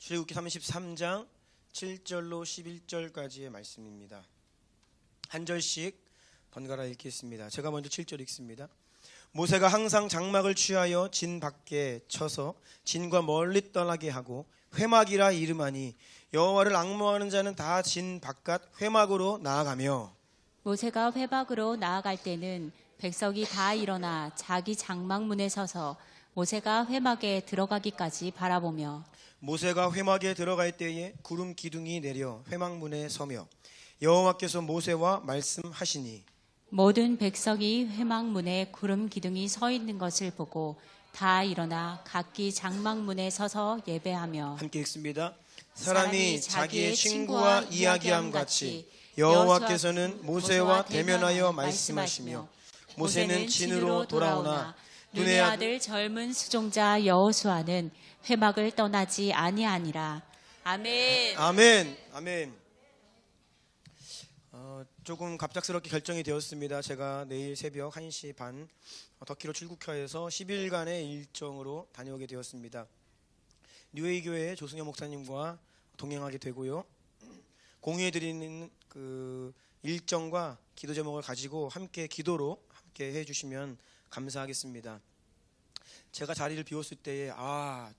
출애굽기 33장 7절로 11절까지의 말씀입니다. 한 절씩 번갈아 읽겠습니다. 제가 먼저 7절 읽습니다. 모세가 항상 장막을 취하여 진 밖에 쳐서 진과 멀리 떠나게 하고 회막이라 이름하니 여호와를 앙모하는 자는 다 진 바깥 회막으로 나아가며, 모세가 회막으로 나아갈 때는 백성이 다 일어나 자기 장막문에 서서 모세가 회막에 들어가기까지 바라보며, 모세가 회막에 들어갈 때에 구름 기둥이 내려 회막문에 서며 여호와께서 모세와 말씀하시니, 모든 백성이 회막문에 구름 기둥이 서 있는 것을 보고 다 일어나 각기 장막문에 서서 예배하며, 함께 읽습니다. 사람이 자기의 친구와 이야기함 같이 여호와께서는 모세와 대면하여 말씀하시며, 모세는 진으로 돌아오나 눈의 아들 젊은 수종자 여호수아는 회막을 떠나지 아니하니라. 아멘. 아멘. 아멘. 조금 갑작스럽게 결정이 되었습니다. 제가 내일 새벽 1시 반 터키로 출국해서 10일간의 일정으로 다녀오게 되었습니다. 뉴웨이 교회 조승현 목사님과 동행하게 되고요. 공유해드리는 그 일정과 기도 제목을 가지고 함께 기도로 함께 해주시면 감사하겠습니다. 제가 자리를 비웠을 때에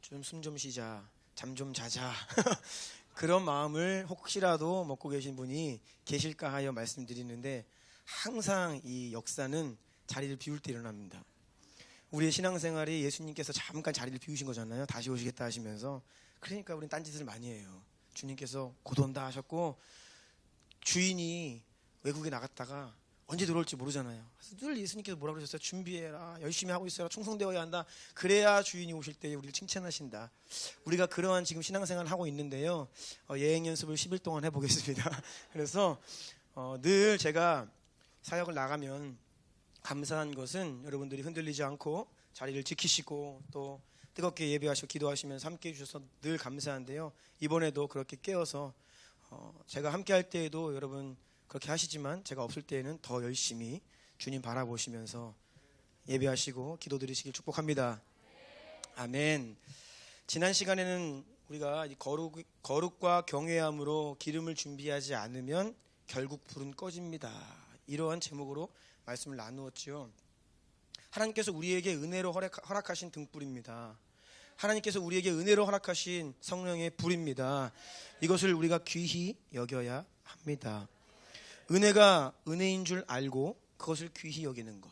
좀 숨 좀 쉬자, 잠 좀 자자 그런 마음을 혹시라도 먹고 계신 분이 계실까 하여 말씀드리는데, 항상 이 역사는 자리를 비울 때 일어납니다. 우리의 신앙생활이 예수님께서 잠깐 자리를 비우신 거잖아요. 다시 오시겠다 하시면서. 그러니까 우리는 딴짓을 많이 해요. 주님께서 곧 온다 하셨고, 주인이 외국에 나갔다가 언제 들어올지 모르잖아요. 그래서 늘 예수님께서 뭐라고 그러셨어요? 준비해라, 열심히 하고 있어라, 충성되어야 한다. 그래야 주인이 오실 때 우리를 칭찬하신다. 우리가 그러한 지금 신앙생활을 하고 있는데요. 예행 연습을 10일 동안 해보겠습니다. 그래서 늘 제가 사역을 나가면 감사한 것은 여러분들이 흔들리지 않고 자리를 지키시고 또 뜨겁게 예배하시고 기도하시면서 함께 해주셔서 늘 감사한데요. 이번에도 그렇게 깨어서 제가 함께 할 때에도 여러분 그렇게 하시지만 제가 없을 때에는 더 열심히 주님 바라보시면서 예배하시고 기도드리시길 축복합니다. 아멘. 지난 시간에는 우리가 거룩과 경외함으로 기름을 준비하지 않으면 결국 불은 꺼집니다. 이러한 제목으로 말씀을 나누었지요. 하나님께서 우리에게 은혜로 허락하신 등불입니다. 하나님께서 우리에게 은혜로 허락하신 성령의 불입니다. 이것을 우리가 귀히 여겨야 합니다. 은혜가 은혜인 줄 알고 그것을 귀히 여기는 것,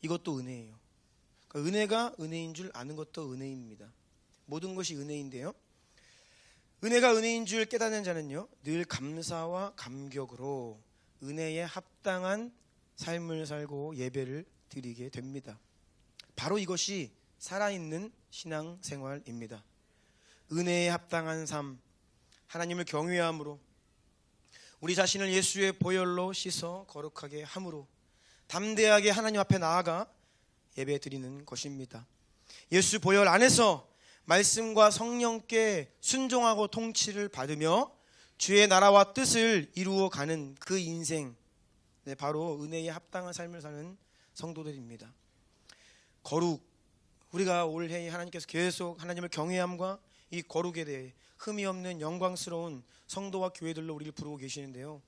이것도 은혜예요. 그러니까 은혜가 은혜인 줄 아는 것도 은혜입니다. 모든 것이 은혜인데요, 은혜가 은혜인 줄 깨닫는 자는요, 늘 감사와 감격으로 은혜에 합당한 삶을 살고 예배를 드리게 됩니다. 바로 이것이 살아있는 신앙생활입니다. 은혜에 합당한 삶, 하나님을 경외함으로 우리 자신을 예수의 보혈로 씻어 거룩하게 함으로 담대하게 하나님 앞에 나아가 예배 드리는 것입니다. 예수 보혈 안에서 말씀과 성령께 순종하고 통치를 받으며 주의 나라와 뜻을 이루어가는 그 인생, 바로 은혜에 합당한 삶을 사는 성도들입니다. 거룩, 우리가 올해 하나님께서 계속 하나님을 경외함과 이 거룩에 대해 흠이 없는 영광스러운 성도와 교회들로 우리를 부르고 계시는데요,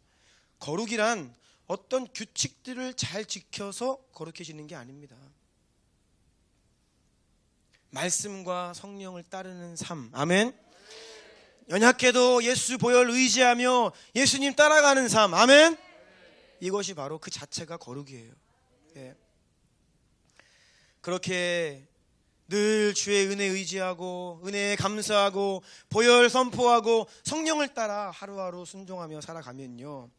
거룩이란 어떤 규칙들을 잘 지켜서 거룩해지는 게 아닙니다. 말씀과 성령을 따르는 삶, 아멘. 연약해도 예수 보혈 의지하며 예수님 따라가는 삶, 아멘. 이것이 바로 그 자체가 거룩이에요. 예. 그렇게 늘 주의 은혜 의지하고 은혜에 감사하고 보혈 선포하고 성령을 따라 하루하루 순종하며 살아가면요,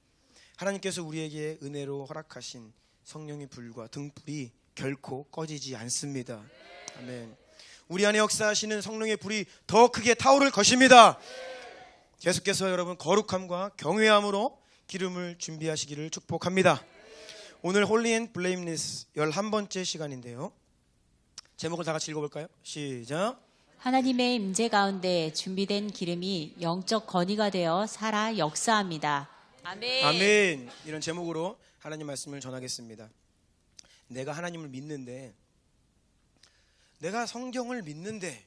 하나님께서 우리에게 은혜로 허락하신 성령의 불과 등불이 결코 꺼지지 않습니다. 아멘. 우리 안에 역사하시는 성령의 불이 더 크게 타오를 것입니다. 계속해서 여러분 거룩함과 경외함으로 기름을 준비하시기를 축복합니다. 오늘 홀리 앤 블레임리스 11번째 시간인데요, 제목을 다 같이 읽어볼까요? 시작. 하나님의 임재 가운데 준비된 기름이 영적 건의가 되어 살아 역사합니다. 아멘. 아멘. 이런 제목으로 하나님 말씀을 전하겠습니다. 내가 하나님을 믿는데, 내가 성경을 믿는데,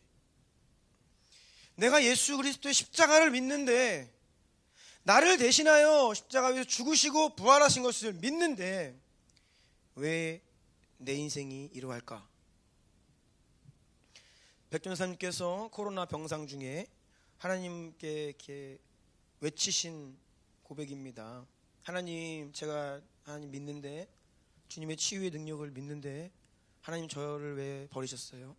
내가 예수 그리스도의 십자가를 믿는데, 나를 대신하여 십자가 위에서 죽으시고 부활하신 것을 믿는데 왜 내 인생이 이러할까? 백전사님께서 코로나 병상 중에 하나님께 이렇게 외치신 고백입니다. 하나님, 제가 하나님 믿는데, 주님의 치유의 능력을 믿는데 하나님 저를 왜 버리셨어요?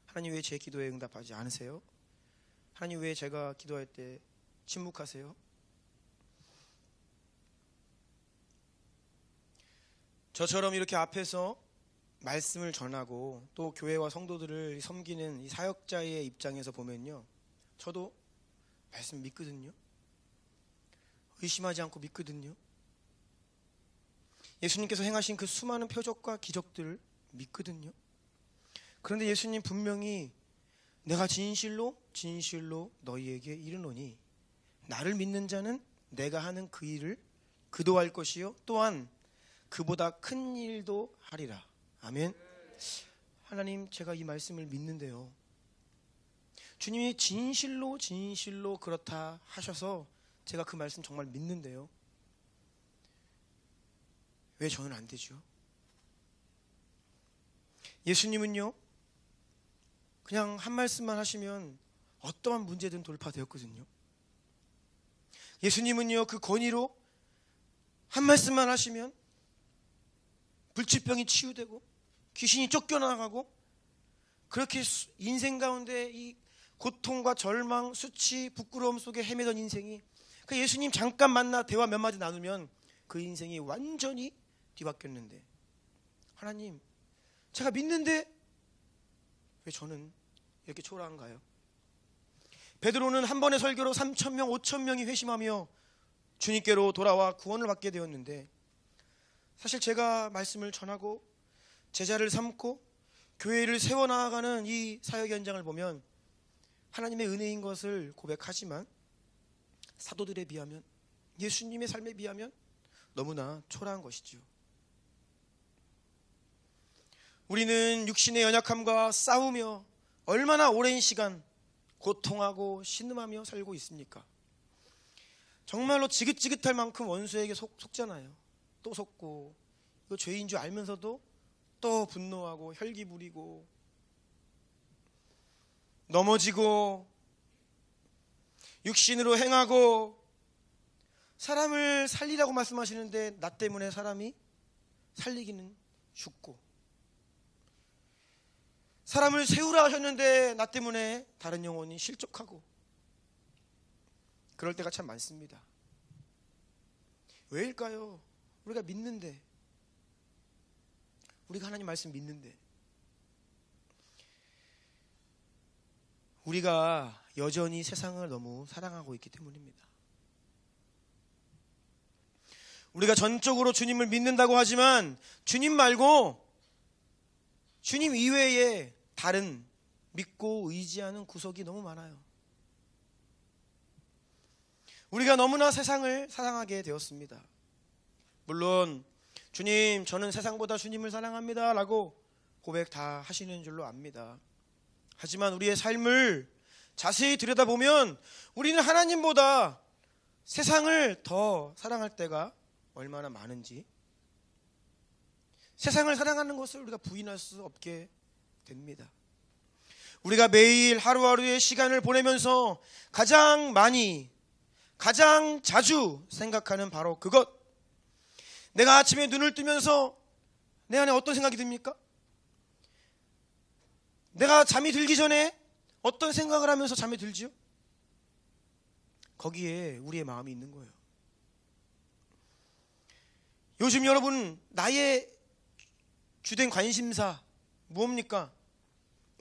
하나님 왜 제 기도에 응답하지 않으세요? 하나님 왜 제가 기도할 때 침묵하세요? 저처럼 이렇게 앞에서 말씀을 전하고 또 교회와 성도들을 섬기는 이 사역자의 입장에서 보면요, 저도 말씀 믿거든요. 의심하지 않고 믿거든요. 예수님께서 행하신 그 수많은 표적과 기적들을 믿거든요. 그런데 예수님 분명히 내가 진실로 진실로 너희에게 이르노니 나를 믿는 자는 내가 하는 그 일을 그도 할 것이요 또한 그보다 큰 일도 하리라. 아멘. 하나님, 제가 이 말씀을 믿는데요, 주님이 진실로 진실로 그렇다 하셔서 제가 그 말씀 정말 믿는데요, 왜 저는 안 되죠? 예수님은요, 그냥 한 말씀만 하시면 어떠한 문제든 돌파되었거든요. 예수님은요, 그 권위로 한 말씀만 하시면 불치병이 치유되고 귀신이 쫓겨나가고, 그렇게 인생 가운데 이 고통과 절망, 수치, 부끄러움 속에 헤매던 인생이 그 예수님 잠깐 만나 대화 몇 마디 나누면 그 인생이 완전히 뒤바뀌었는데, 하나님, 제가 믿는데 왜 저는 이렇게 초라한가요? 베드로는 한 번의 설교로 3,000명, 5,000명이 회심하며 주님께로 돌아와 구원을 받게 되었는데, 사실 제가 말씀을 전하고 제자를 삼고 교회를 세워나가는 이 사역 현장을 보면 하나님의 은혜인 것을 고백하지만 사도들에 비하면, 예수님의 삶에 비하면 너무나 초라한 것이죠. 우리는 육신의 연약함과 싸우며 얼마나 오랜 시간 고통하고 신음하며 살고 있습니까? 정말로 지긋지긋할 만큼 원수에게 속잖아요. 또 속고, 이거 죄인 줄 알면서도 또 분노하고 혈기 부리고 넘어지고 육신으로 행하고, 사람을 살리라고 말씀하시는데 나 때문에 사람이 살리기는 죽고, 사람을 세우라 하셨는데 나 때문에 다른 영혼이 실족하고, 그럴 때가 참 많습니다. 왜일까요? 우리가 믿는데, 우리가 하나님 말씀 믿는데, 우리가 여전히 세상을 너무 사랑하고 있기 때문입니다. 우리가 전적으로 주님을 믿는다고 하지만 주님 말고 주님 이외에 다른 믿고 의지하는 구석이 너무 많아요. 우리가 너무나 세상을 사랑하게 되었습니다. 물론 주님, 저는 세상보다 주님을 사랑합니다 라고 고백 다 하시는 줄로 압니다. 하지만 우리의 삶을 자세히 들여다보면 우리는 하나님보다 세상을 더 사랑할 때가 얼마나 많은지, 세상을 사랑하는 것을 우리가 부인할 수 없게 됩니다. 우리가 매일 하루하루의 시간을 보내면서 가장 많이, 가장 자주 생각하는 바로 그것, 내가 아침에 눈을 뜨면서 내 안에 어떤 생각이 듭니까? 내가 잠이 들기 전에 어떤 생각을 하면서 잠에 들지요? 거기에 우리의 마음이 있는 거예요. 요즘 여러분, 나의 주된 관심사 무엇입니까?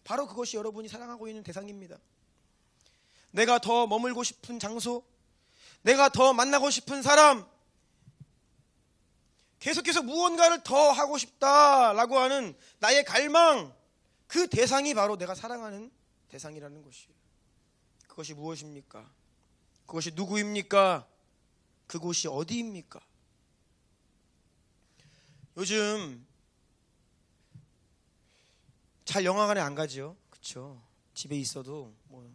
바로 그것이 여러분이 사랑하고 있는 대상입니다. 내가 더 머물고 싶은 장소, 내가 더 만나고 싶은 사람, 계속해서 무언가를 더 하고 싶다라고 하는 나의 갈망, 그 대상이 바로 내가 사랑하는 대상이라는 것이에요. 그것이 무엇입니까? 그것이 누구입니까? 그곳이 어디입니까? 요즘 잘 영화관에 안 가죠. 그렇죠? 집에 있어도 뭐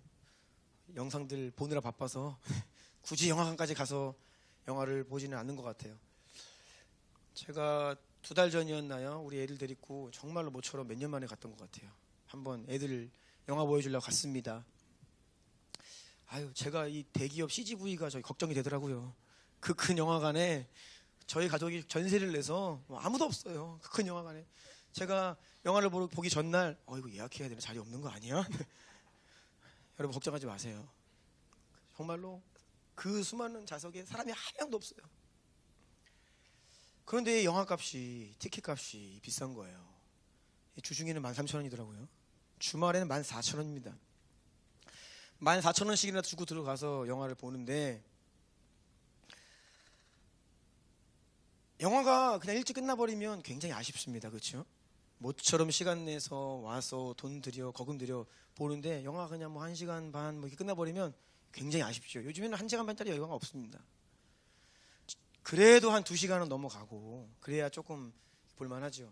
영상들 보느라 바빠서 굳이 영화관까지 가서 영화를 보지는 않는 것 같아요. 제가 2달 전이었나요? 우리 애들 데리고 정말로 모처럼 몇 년 만에 갔던 것 같아요. 한번 애들 영화 보여주려고 갔습니다. 아유, 제가 이 대기업 CGV가 저희 걱정이 되더라고요. 그 큰 영화관에 저희 가족이 전세를 내서 아무도 없어요. 그 큰 영화관에. 제가 영화를 보기 전날 이거 예약해야 되나? 자리 없는 거 아니야? 여러분 걱정하지 마세요. 정말로 그 수많은 좌석에 사람이 한 명도 없어요. 그런데 영화값이, 티켓값이 비싼 거예요. 주중에는 13,000원이더라고요. 주말에는 14,000원입니다. 14,000원씩이나 주고 들어가서 영화를 보는데, 영화가 그냥 일찍 끝나버리면 굉장히 아쉽습니다. 그렇죠? 모처럼 시간 내서 와서 돈 들여, 거금 들여 보는데, 영화 그냥 뭐 1시간 반 뭐 이렇게 끝나버리면 굉장히 아쉽죠. 요즘에는 1시간 반짜리 영화가 없습니다. 그래도 한 2시간은 넘어가고 그래야 조금 볼만하죠.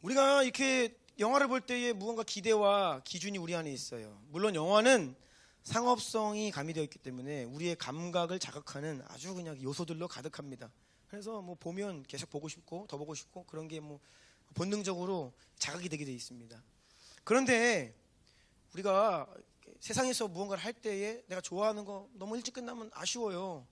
우리가 이렇게 영화를 볼 때에 무언가 기대와 기준이 우리 안에 있어요. 물론 영화는 상업성이 가미되어 있기 때문에 우리의 감각을 자극하는 아주 그냥 요소들로 가득합니다. 그래서 뭐 보면 계속 보고 싶고 더 보고 싶고 그런 게 뭐 본능적으로 자극이 되게 돼 있습니다. 그런데 우리가 세상에서 무언가를 할 때에 내가 좋아하는 거 너무 일찍 끝나면 아쉬워요.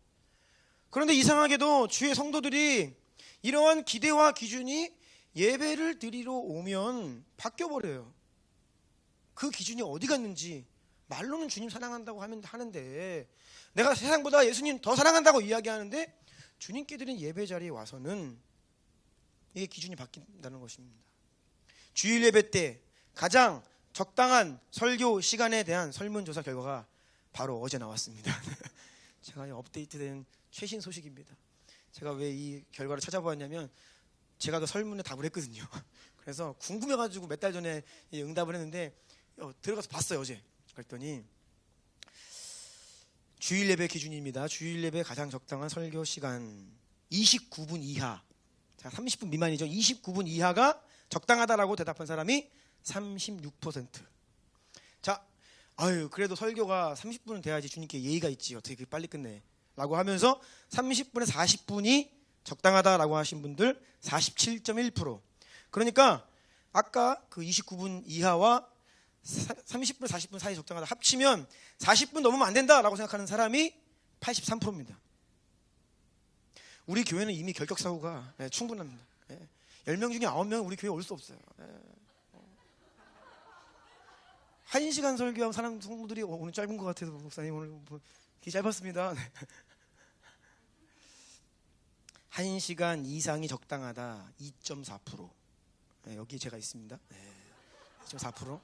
그런데 이상하게도 주의 성도들이 이러한 기대와 기준이 예배를 드리러 오면 바뀌어버려요. 그 기준이 어디 갔는지, 말로는 주님 사랑한다고 하는데 내가 세상보다 예수님 더 사랑한다고 이야기하는데 주님께 드린 예배 자리에 와서는 이게 기준이 바뀐다는 것입니다. 주일 예배 때 가장 적당한 설교 시간에 대한 설문조사 결과가 바로 어제 나왔습니다. 제가 업데이트된 최신 소식입니다. 제가 왜 이 결과를 찾아보았냐면 제가 그 설문에 답을 했거든요. 그래서 궁금해가지고 몇 달 전에 응답을 했는데 들어가서 봤어요 어제. 그랬더니 주일 예배 기준입니다. 주일 예배 가장 적당한 설교 시간 29분 이하. 자, 30분 미만이죠. 29분 이하가 적당하다라고 대답한 사람이 36%. 자, 그래도 설교가 30분은 돼야지 주님께 예의가 있지. 어떻게 그렇게 빨리 끝내? 라고 하면서 30분에 40분이 적당하다라고 하신 분들 47.1%. 그러니까 아까 그 29분 이하와 30분, 40분 사이 적당하다 합치면 40분 넘으면 안 된다라고 생각하는 사람이 83%입니다. 우리 교회는 이미 결격사고가 충분합니다. 10명 중에 9명은 우리 교회에 올 수 없어요. 1시간 설교한 사람 성도들이 오늘 짧은 것 같아서 목사님 오늘 기 짧았습니다. 1시간 이상이 적당하다 2.4%. 여기 제가 있습니다. 2.4%.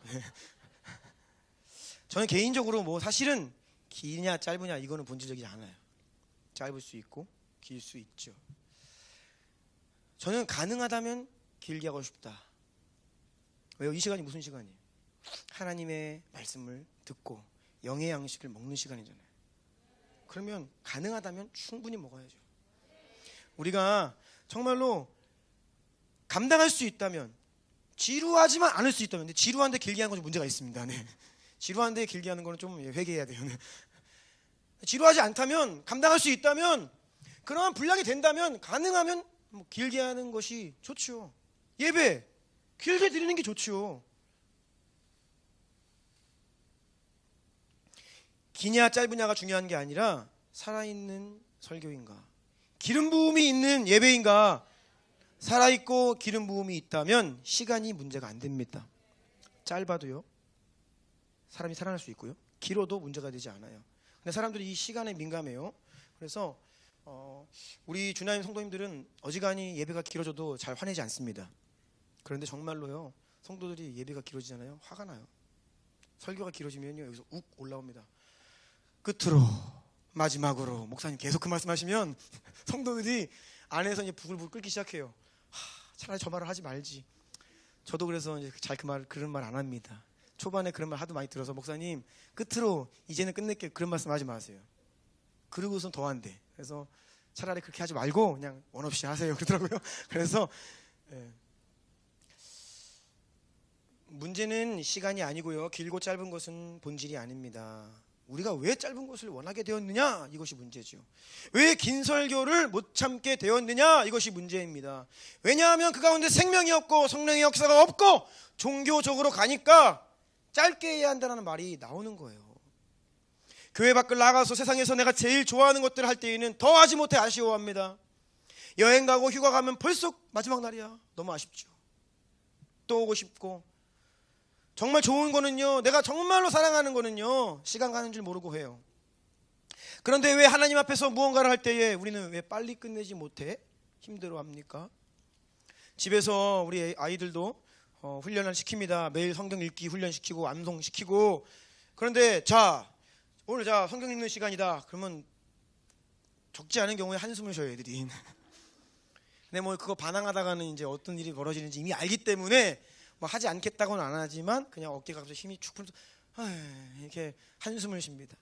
저는 개인적으로 뭐 사실은 기냐 짧으냐 이거는 본질적이지 않아요. 짧을 수 있고 길 수 있죠. 저는 가능하다면 길게 하고 싶다. 왜요? 이 시간이 무슨 시간이에요? 하나님의 말씀을 듣고 영의 양식을 먹는 시간이잖아요. 그러면 가능하다면 충분히 먹어야죠. 우리가 정말로 감당할 수 있다면, 지루하지만 않을 수 있다면, 근데 지루한데 길게 하는 건 좀 문제가 있습니다. 네. 지루한데 길게 하는 거는 좀 회개해야 돼요. 네. 지루하지 않다면, 감당할 수 있다면, 그러한 분량이 된다면, 가능하면 뭐 길게 하는 것이 좋죠. 예배 길게 드리는 게 좋죠. 기냐 짧으냐가 중요한 게 아니라 살아있는 설교인가, 기름 부음이 있는 예배인가. 살아있고 기름 부음이 있다면 시간이 문제가 안 됩니다. 짧아도요 사람이 살아날 수 있고요, 길어도 문제가 되지 않아요. 근데 사람들이 이 시간에 민감해요. 그래서 우리 주나임 성도님들은 어지간히 예배가 길어져도 잘 화내지 않습니다. 그런데 정말로요, 성도들이 예배가 길어지잖아요, 화가 나요. 설교가 길어지면요 여기서 욱 올라옵니다. 끝으로 마지막으로 목사님 계속 그 말씀하시면 성도들이 안에서 이제 부글부글 끓기 시작해요. 차라리 저 말을 하지 말지. 저도 그래서 이제 잘 그런 말 안 합니다. 초반에 그런 말 하도 많이 들어서 목사님 끝으로 이제는 끝낼게, 그런 말씀 하지 마세요. 그러고선 더 안 돼. 그래서 차라리 그렇게 하지 말고 그냥 원 없이 하세요 그러더라고요. 그래서 문제는 시간이 아니고요. 길고 짧은 것은 본질이 아닙니다. 우리가 왜 짧은 것을 원하게 되었느냐? 이것이 문제죠. 왜 긴 설교를 못 참게 되었느냐? 이것이 문제입니다. 왜냐하면 그 가운데 생명이 없고 성령의 역사가 없고 종교적으로 가니까 짧게 해야 한다는 말이 나오는 거예요. 교회 밖을 나가서 세상에서 내가 제일 좋아하는 것들을 할 때에는 더 하지 못해 아쉬워합니다. 여행 가고 휴가 가면 벌써 마지막 날이야. 너무 아쉽죠. 또 오고 싶고, 정말 좋은 거는요, 내가 정말로 사랑하는 거는요, 시간 가는 줄 모르고 해요. 그런데 왜 하나님 앞에서 무언가를 할 때에 우리는 왜 빨리 끝내지 못해 힘들어합니까? 집에서 우리 아이들도 훈련을 시킵니다. 매일 성경 읽기 훈련시키고 암송시키고. 그런데 자, 오늘 자 성경 읽는 시간이다. 그러면 적지 않은 경우에 한숨을 쉬어요, 애들이. 근데 뭐 그거 반항하다가는 이제 어떤 일이 벌어지는지 이미 알기 때문에 뭐 하지 않겠다고는 안 하지만 그냥 어깨가 갑자기 힘이 축 풀면서 이렇게 한숨을 쉽니다.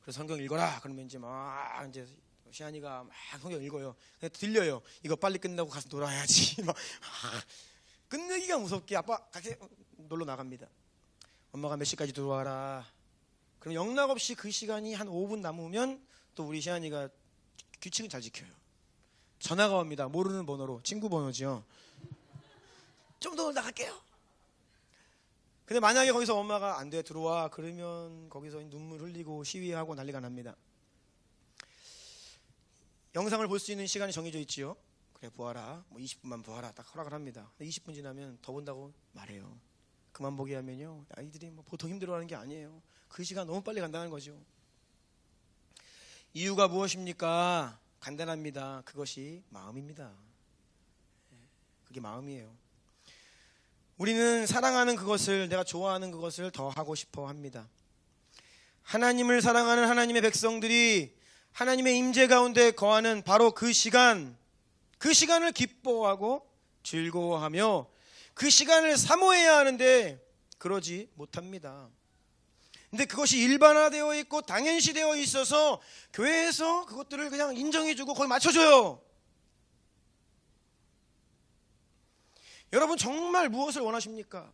그래서 성경 읽어라. 그러면 이제 막 이제 시안이가 막 성경 읽어요. 근데 들려요. 이거 빨리 끝나고 가서 놀아야지. 막 끝내기가 무섭게 아빠 같이 놀러 나갑니다. 엄마가 몇 시까지 들어와라. 그럼 영락 없이 그 시간이 한 5분 남으면 또 우리 시안이가 규칙은 잘 지켜요. 전화가 옵니다. 모르는 번호로. 친구 번호죠. 좀 더 나갈게요. 근데 만약에 거기서 엄마가 안 돼 들어와 그러면 거기서 눈물 흘리고 시위하고 난리가 납니다. 영상을 볼 수 있는 시간이 정해져 있지요. 그래 보아라. 뭐 20분만 보아라. 딱 허락을 합니다. 20분 지나면 더 본다고 말해요. 그만 보게 하면요. 아이들이 뭐 보통 힘들어하는 게 아니에요. 그 시간 너무 빨리 간다는 거죠. 이유가 무엇입니까? 간단합니다. 그것이 마음입니다. 그게 마음이에요. 우리는 사랑하는 그것을, 내가 좋아하는 그것을 더 하고 싶어 합니다. 하나님을 사랑하는 하나님의 백성들이 하나님의 임재 가운데 거하는 바로 그 시간을 기뻐하고 즐거워하며 그 시간을 사모해야 하는데 그러지 못합니다. 근데 그것이 일반화되어 있고 당연시되어 있어서 교회에서 그것들을 그냥 인정해주고 거기 맞춰줘요. 여러분 정말 무엇을 원하십니까?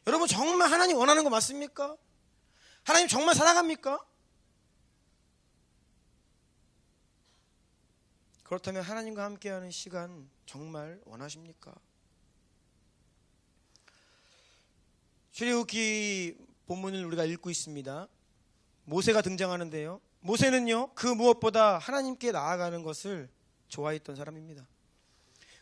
여러분 정말 하나님 원하는 거 맞습니까? 하나님 정말 사랑합니까? 그렇다면 하나님과 함께하는 시간 정말 원하십니까? 출애굽기 본문을 우리가 읽고 있습니다. 모세가 등장하는데요. 모세는요, 그 무엇보다 하나님께 나아가는 것을 좋아했던 사람입니다.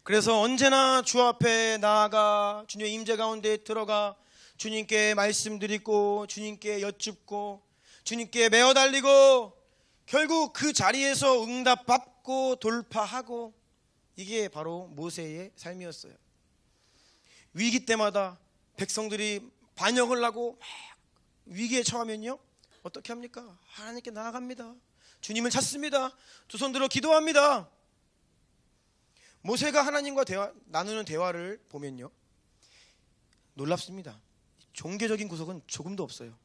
그래서 언제나 주 앞에 나아가 주님의 임재 가운데 들어가 주님께 말씀드리고 주님께 여쭙고 주님께 매어 달리고 결국 그 자리에서 응답받고 돌파하고, 이게 바로 모세의 삶이었어요. 위기 때마다 백성들이 반역을 하고 막 위기에 처하면요 어떻게 합니까? 하나님께 나아갑니다. 주님을 찾습니다. 두 손 들어 기도합니다. 모세가 하나님과 나누는 대화를 보면요 놀랍습니다. 종교적인 구석은 조금도 없어요.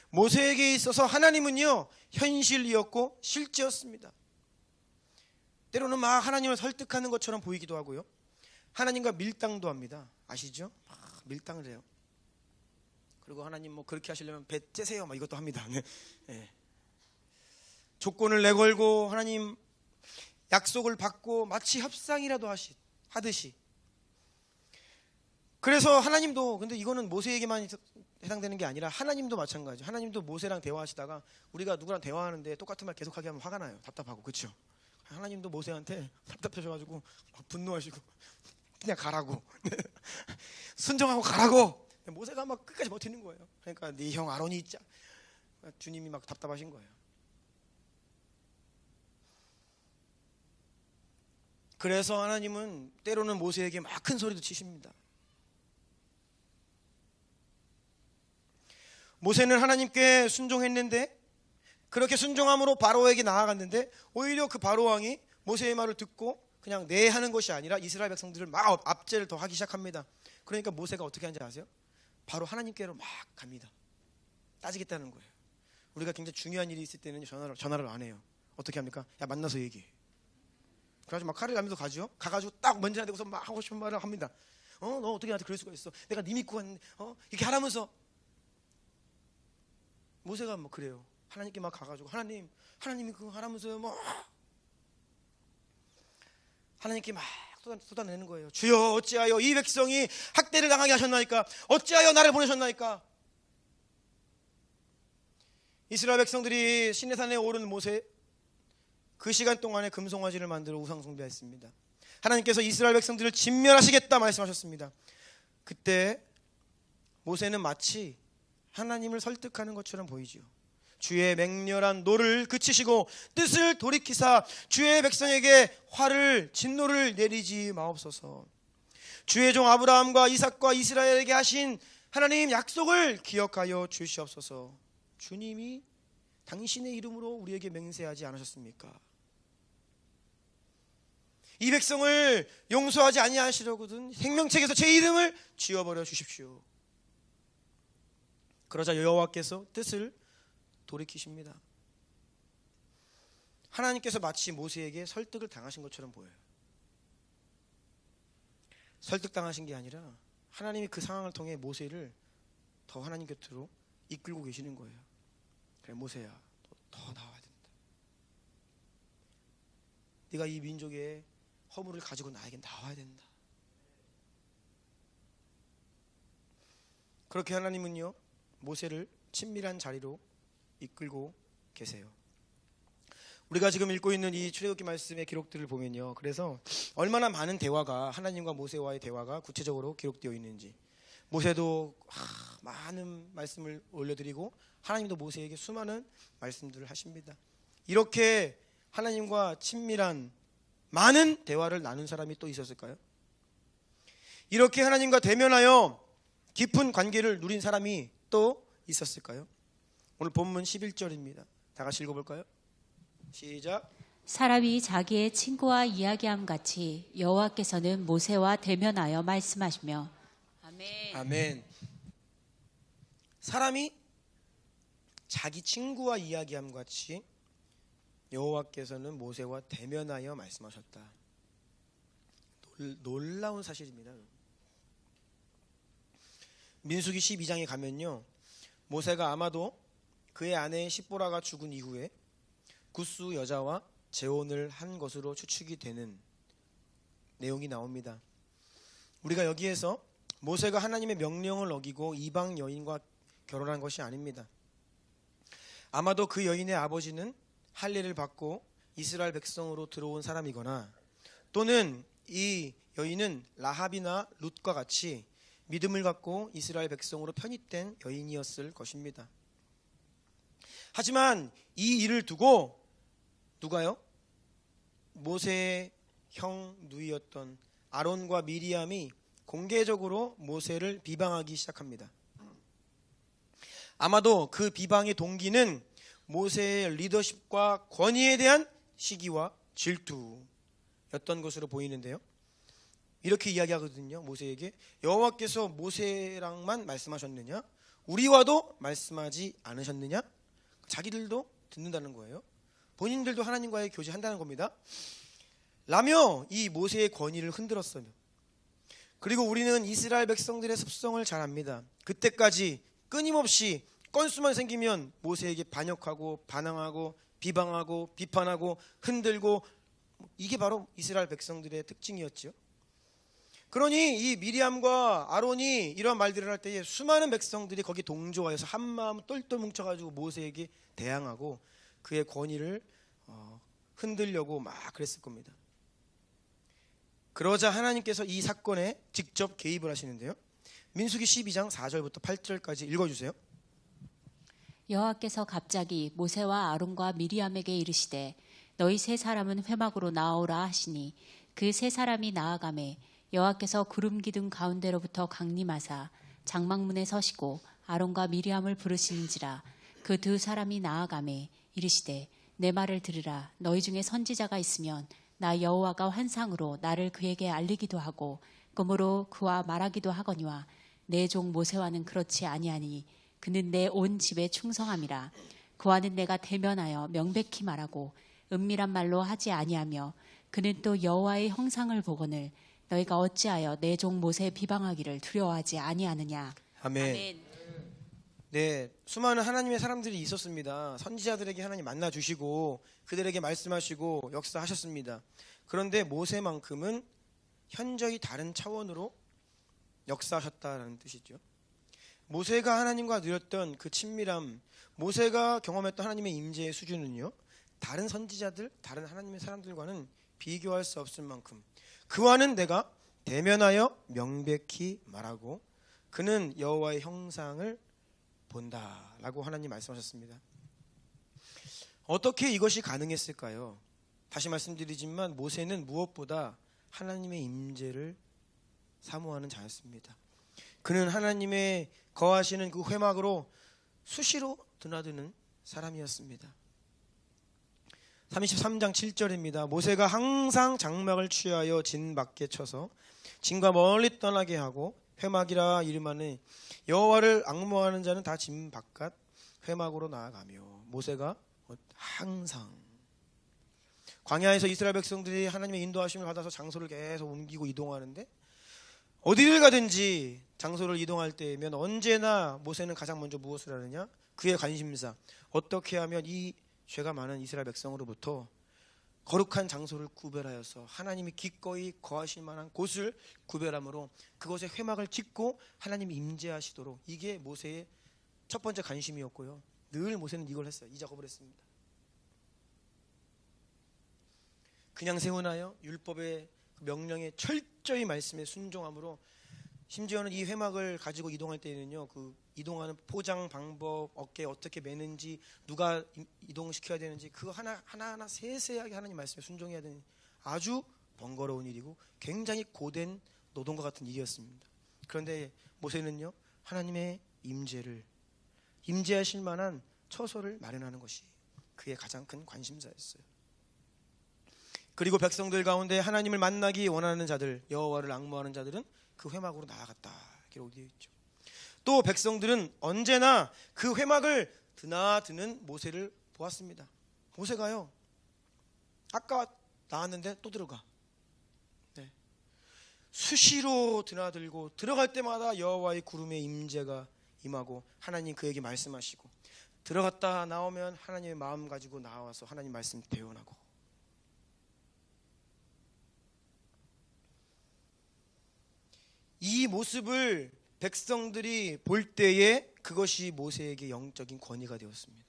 모세에게 있어서 하나님은요 현실이었고 실제였습니다. 때로는 막 하나님을 설득하는 것처럼 보이기도 하고요, 하나님과 밀당도 합니다. 아시죠? 막 밀당을 해요. 그리고 하나님 뭐 그렇게 하시려면 배 째세요 막 이것도 합니다. 네. 조건을 내걸고 하나님 약속을 받고 마치 협상이라도 하듯이. 그래서 하나님도, 근데 이거는 모세에게만 해당되는 게 아니라 하나님도 마찬가지죠. 하나님도 모세랑 대화하시다가 우리가 누구랑 대화하는데 똑같은 말 계속하게 하면 화가 나요. 답답하고. 그렇죠? 하나님도 모세한테 답답하셔가지고 분노하시고 그냥 가라고 순종하고 가라고. 모세가 막 끝까지 버티는 거예요. 그러니까 네 형 아론이 있자. 주님이 막 답답하신 거예요. 그래서 하나님은 때로는 모세에게 막 큰 소리도 치십니다. 모세는 하나님께 순종했는데, 그렇게 순종함으로 바로에게 나아갔는데 오히려 그 바로왕이 모세의 말을 듣고 그냥 네 하는 것이 아니라 이스라엘 백성들을 막 압제를 더 하기 시작합니다. 그러니까 모세가 어떻게 하는지 아세요? 바로 하나님께로 막 갑니다. 따지겠다는 거예요. 우리가 굉장히 중요한 일이 있을 때는 전화를 안 해요. 어떻게 합니까? 야 만나서 얘기해. 그래가지고 막 칼을 가면서 가죠. 가가지고 딱 먼저 대고서 막 하고 싶은 말을 합니다. 너 어떻게 나한테 그럴 수가 있어? 내가 네 믿고 왔는데 이렇게 하라면서. 모세가 뭐 그래요. 하나님께 막 가가지고 하나님이 그거 하라면서요. 뭐 하나님께 막 쏟아내는 거예요. 주여 어찌하여 이 백성이 학대를 당하게 하셨나이까? 어찌하여 나를 보내셨나이까? 이스라엘 백성들이 시내산에 오른 모세, 그 시간 동안에 금송아지를 만들어 우상 숭배했습니다. 하나님께서 이스라엘 백성들을 진멸하시겠다 말씀하셨습니다. 그때 모세는 마치 하나님을 설득하는 것처럼 보이지요. 주의 맹렬한 노를 그치시고 뜻을 돌이키사 주의 백성에게 진노를 내리지 마옵소서. 주의 종 아브라함과 이삭과 이스라엘에게 하신 하나님 약속을 기억하여 주시옵소서. 주님이 당신의 이름으로 우리에게 맹세하지 않으셨습니까? 이 백성을 용서하지 아니하시려거든 생명책에서 제 이름을 지워버려 주십시오. 그러자 여호와께서 뜻을 돌이키십니다. 하나님께서 마치 모세에게 설득을 당하신 것처럼 보여요. 설득당하신 게 아니라 하나님이 그 상황을 통해 모세를 더 하나님 곁으로 이끌고 계시는 거예요. 그래, 모세야, 더 나와야 된다. 네가 이 민족의 허물을 가지고 나에게 나와야 된다. 그렇게 하나님은요, 모세를 친밀한 자리로 이끌고 계세요. 우리가 지금 읽고 있는 이 출애굽기 말씀의 기록들을 보면요, 그래서 얼마나 많은 대화가, 하나님과 모세와의 대화가 구체적으로 기록되어 있는지, 모세도 많은 말씀을 올려드리고 하나님도 모세에게 수많은 말씀들을 하십니다. 이렇게 하나님과 친밀한 많은 대화를 나눈 사람이 또 있었을까요? 이렇게 하나님과 대면하여 깊은 관계를 누린 사람이 또 있었을까요? 오늘 본문 11절입니다. 다 같이 읽어볼까요? 시작. 사람이 자기의 친구와 이야기함 같이 여호와께서는 모세와 대면하여 말씀하시며. 아멘. 아멘. 사람이 자기 친구와 이야기함 같이 여호와께서는 모세와 대면하여 말씀하셨다. 놀라운 사실입니다. 민수기 12장에 가면요, 모세가 아마도 그의 아내 십보라가 죽은 이후에 굿수 여자와 재혼을 한 것으로 추측이 되는 내용이 나옵니다. 우리가 여기에서 모세가 하나님의 명령을 어기고 이방 여인과 결혼한 것이 아닙니다. 아마도 그 여인의 아버지는 할례를 받고 이스라엘 백성으로 들어온 사람이거나, 또는 이 여인은 라합이나 룻과 같이 믿음을 갖고 이스라엘 백성으로 편입된 여인이었을 것입니다. 하지만 이 일을 두고 누가요? 모세의 형 누이였던 아론과 미리암이 공개적으로 모세를 비방하기 시작합니다. 아마도 그 비방의 동기는 모세의 리더십과 권위에 대한 시기와 질투였던 것으로 보이는데요, 이렇게 이야기하거든요. 모세에게 여호와께서 모세랑만 말씀하셨느냐? 우리와도 말씀하지 않으셨느냐? 자기들도 듣는다는 거예요. 본인들도 하나님과의 교제한다는 겁니다. 라며 이 모세의 권위를 흔들었어요. 그리고 우리는 이스라엘 백성들의 습성을 잘 압니다. 그때까지 끊임없이 건수만 생기면 모세에게 반역하고 반항하고 비방하고 비판하고 흔들고, 이게 바로 이스라엘 백성들의 특징이었죠. 그러니 이 미리암과 아론이 이런 말들을 할 때에 수많은 백성들이 거기 동조하여서 한마음 똘똘 뭉쳐가지고 모세에게 대항하고 그의 권위를 흔들려고 막 그랬을 겁니다. 그러자 하나님께서 이 사건에 직접 개입을 하시는데요, 민수기 12장 4절부터 8절까지 읽어주세요. 여호와께서 갑자기 모세와 아론과 미리암에게 이르시되 너희 세 사람은 회막으로 나아오라 하시니 그 세 사람이 나아가매 여호와께서 구름 기둥 가운데로부터 강림하사 장막문에 서시고 아론과 미리암을 부르시는지라. 그 두 사람이 나아가매 이르시되 내 말을 들으라. 너희 중에 선지자가 있으면 나 여호와가 환상으로 나를 그에게 알리기도 하고 꿈으로 그와 말하기도 하거니와 내 종 모세와는 그렇지 아니하니 그는 내 온 집에 충성함이라. 그와는 내가 대면하여 명백히 말하고 은밀한 말로 하지 아니하며 그는 또 여호와의 형상을 보거늘 너희가 어찌하여 내 종 모세 비방하기를 두려워하지 아니하느냐. 아멘. 네, 수많은 하나님의 사람들이 있었습니다. 선지자들에게 하나님 만나 주시고 그들에게 말씀하시고 역사하셨습니다. 그런데 모세만큼은 현저히 다른 차원으로 역사하셨다는 뜻이죠. 모세가 하나님과 누렸던 그 친밀함, 모세가 경험했던 하나님의 임재의 수준은요, 다른 선지자들, 다른 하나님의 사람들과는 비교할 수 없을 만큼 그와는 내가 대면하여 명백히 말하고 그는 여호와의 형상을 본다라고 하나님 말씀하셨습니다. 어떻게 이것이 가능했을까요? 다시 말씀드리지만 모세는 무엇보다 하나님의 임재를 사모하는 자였습니다. 그는 하나님의 거하시는 그 회막으로 수시로 드나드는 사람이었습니다. 33장 7절입니다. 모세가 항상 장막을 취하여 진 밖에 쳐서 진과 멀리 떠나게 하고 회막이라 이름하니 여호와를 앙모하는 자는 다 진 바깥 회막으로 나아가며. 모세가 항상 광야에서 이스라엘 백성들이 하나님의 인도하심을 받아서 장소를 계속 옮기고 이동하는데 어디를 가든지 장소를 이동할 때면 언제나 모세는 가장 먼저 무엇을 하느냐? 그의 관심사, 어떻게 하면 이 죄가 많은 이스라엘 백성으로부터 거룩한 장소를 구별하여서 하나님이 기꺼이 거하실 만한 곳을 구별함으로 그곳에 회막을 짓고 하나님이 임재하시도록, 이게 모세의 첫 번째 관심이었고요. 늘 모세는 이걸 했어요. 이 작업을 했습니다. 그냥 세우나요? 율법의 명령에 철저히 말씀에 순종함으로, 심지어는 이 회막을 가지고 이동할 때는요, 그 이동하는 포장 방법, 어깨에 어떻게 매는지, 누가 이동시켜야 되는지, 그거 하나하나 세세하게 하나님 말씀에 순종해야 되는 아주 번거로운 일이고 굉장히 고된 노동과 같은 일이었습니다. 그런데 모세는요, 하나님의 임재하실 만한 처소를 마련하는 것이 그의 가장 큰 관심사였어요. 그리고 백성들 가운데 하나님을 만나기 원하는 자들, 여호와를 앙모하는 자들은 그 회막으로 나아갔다 기록되어 있죠. 또 백성들은 언제나 그 회막을 드나드는 모세를 보았습니다. 모세가요, 아까 나왔는데 또 들어가. 네. 수시로 드나들고 들어갈 때마다 여호와의 구름의 임재가 임하고 하나님 그에게 말씀하시고, 들어갔다 나오면 하나님의 마음 가지고 나와서 하나님 말씀 대언하고. 이 모습을 백성들이 볼 때에 그것이 모세에게 영적인 권위가 되었습니다.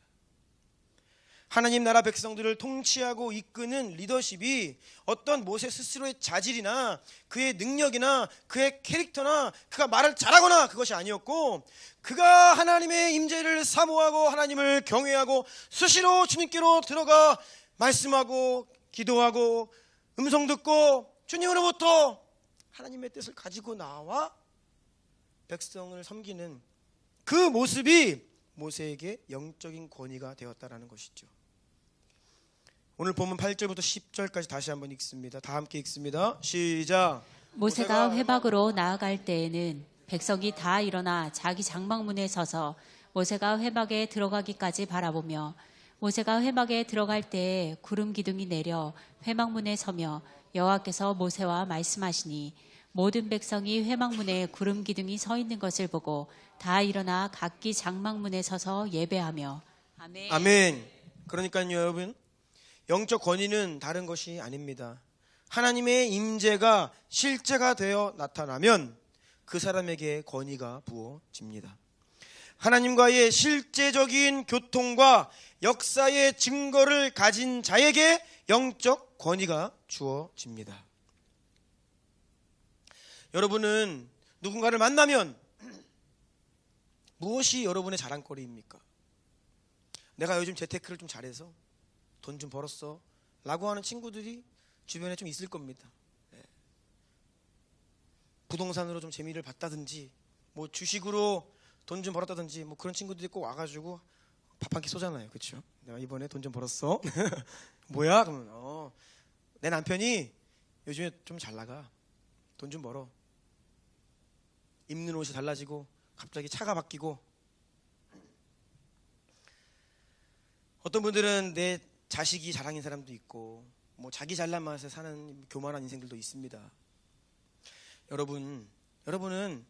하나님 나라 백성들을 통치하고 이끄는 리더십이 어떤 모세 스스로의 자질이나 그의 능력이나 그의 캐릭터나 그가 말을 잘하거나 그것이 아니었고, 그가 하나님의 임재를 사모하고 하나님을 경외하고 수시로 주님께로 들어가 말씀하고 기도하고 음성 듣고 주님으로부터 하나님의 뜻을 가지고 나와 백성을 섬기는 그 모습이 모세에게 영적인 권위가 되었다라는 것이죠. 오늘 본문 8절부터 10절까지 다시 한번 읽습니다. 다 함께 읽습니다. 시작. 모세가 회막으로 나아갈 때에는 백성이 다 일어나 자기 장막문에 서서 모세가 회막에 들어가기까지 바라보며, 모세가 회막에 들어갈 때에 구름 기둥이 내려 회막문에 서며 여호와께서 모세와 말씀하시니, 모든 백성이 회막문에 구름 기둥이 서 있는 것을 보고 다 일어나 각기 장막문에 서서 예배하며. 아멘. 아멘. 그러니까요, 여러분, 영적 권위는 다른 것이 아닙니다. 하나님의 임재가 실제가 되어 나타나면 그 사람에게 권위가 부어집니다. 하나님과의 실제적인 교통과 역사의 증거를 가진 자에게 영적 권위가 주어집니다. 여러분은 누군가를 만나면 무엇이 여러분의 자랑거리입니까? 내가 요즘 재테크를 좀 잘해서 돈 좀 벌었어 라고 하는 친구들이 주변에 좀 있을 겁니다. 부동산으로 좀 재미를 봤다든지, 뭐 주식으로 돈 좀 벌었다든지, 뭐 그런 친구들이 꼭 와가지고 밥 한 끼 쏘잖아요. 그렇죠? 내가 이번에 돈 좀 벌었어. 뭐야? 그러면 내 남편이 요즘에 좀 잘 나가. 돈 좀 벌어. 입는 옷이 달라지고 갑자기 차가 바뀌고. 어떤 분들은 내 자식이 자랑인 사람도 있고, 뭐 자기 잘난 맛에 사는 교만한 인생들도 있습니다. 여러분은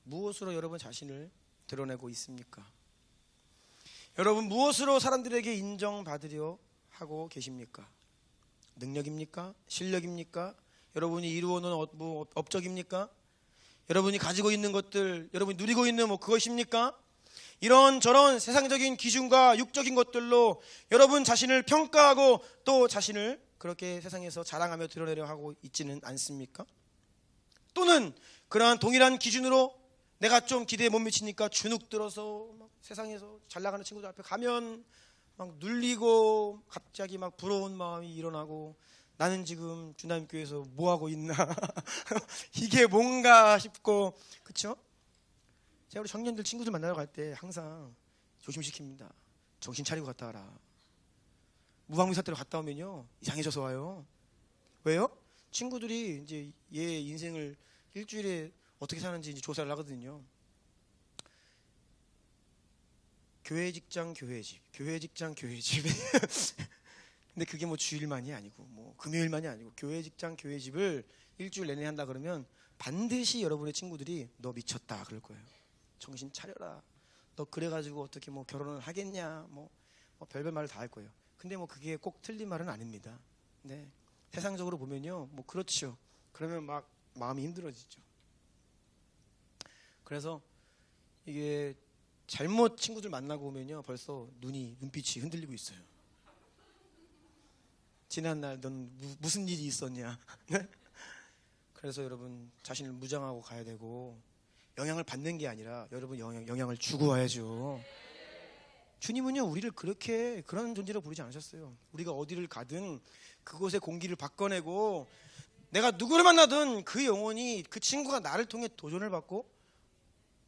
무엇으로 여러분 자신을 드러내고 있습니까? 여러분 무엇으로 사람들에게 인정받으려 하고 계십니까? 능력입니까? 실력입니까? 여러분이 이루어놓은 업적입니까? 여러분이 가지고 있는 것들, 여러분이 누리고 있는 그것입니까? 이런저런 세상적인 기준과 육적인 것들로 여러분 자신을 평가하고 또 자신을 그렇게 세상에서 자랑하며 드러내려 하고 있지는 않습니까? 또는 그러한 동일한 기준으로 내가 좀 기대에 못 미치니까 주눅 들어서 막 세상에서 잘 나가는 친구들 앞에 가면 막 눌리고 갑자기 막 부러운 마음이 일어나고 나는 지금 주나님교회에서 뭐 하고 있나 이게 뭔가 싶고, 그렇죠? 제가 우리 청년들 친구들 만나러 갈 때 항상 조심시킵니다. 정신 차리고 갔다 와라. 무방비사태로 갔다 오면요 이상해져서 와요. 왜요? 친구들이 이제 얘 인생을 일주일에 어떻게 사는지 이제 조사를 하거든요. 교회 직장 교회 집, 교회 직장 교회 집. 근데 그게 주일만이 아니고 금요일만이 아니고 교회 직장 교회 집을 일주일 내내 한다 그러면 반드시 여러분의 친구들이 너 미쳤다 그럴 거예요. 정신 차려라. 너 그래가지고 어떻게 결혼을 하겠냐. 별별 말을 다 할 거예요. 근데 그게 꼭 틀린 말은 아닙니다. 네. 세상적으로 보면요 그렇죠. 그러면 막 마음이 힘들어지죠. 그래서 이게 잘못 친구들 만나고 오면요 벌써 눈빛이 흔들리고 있어요. 지난날 넌 무슨 일이 있었냐. 그래서 여러분 자신을 무장하고 가야 되고, 영향을 받는 게 아니라 여러분 영향을 주고 와야죠. 주님은요 우리를 그런 존재로 부르지 않으셨어요. 우리가 어디를 가든 그곳의 공기를 바꿔내고 내가 누구를 만나든 그 영혼이, 그 친구가 나를 통해 도전을 받고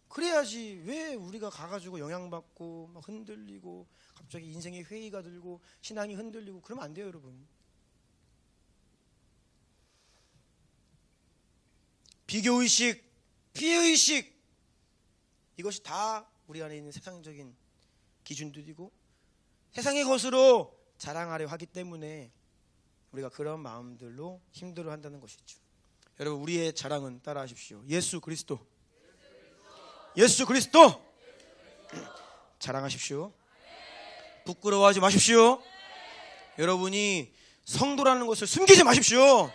그래야지. 왜 우리가 가가지고 영향받고 막 흔들리고 갑자기 인생의 회의가 들고 신앙이 흔들리고 그러면 안 돼요 여러분. 비교의식, 피해의식, 이것이 다 우리 안에 있는 세상적인 기준들이고 세상의 것으로 자랑하려 하기 때문에 우리가 그런 마음들로 힘들어한다는 것이죠. 여러분 우리의 자랑은 따라하십시오. 예수 그리스도. 예수 그리스도 자랑하십시오. 부끄러워하지 마십시오. 여러분이 성도라는 것을 숨기지 마십시오.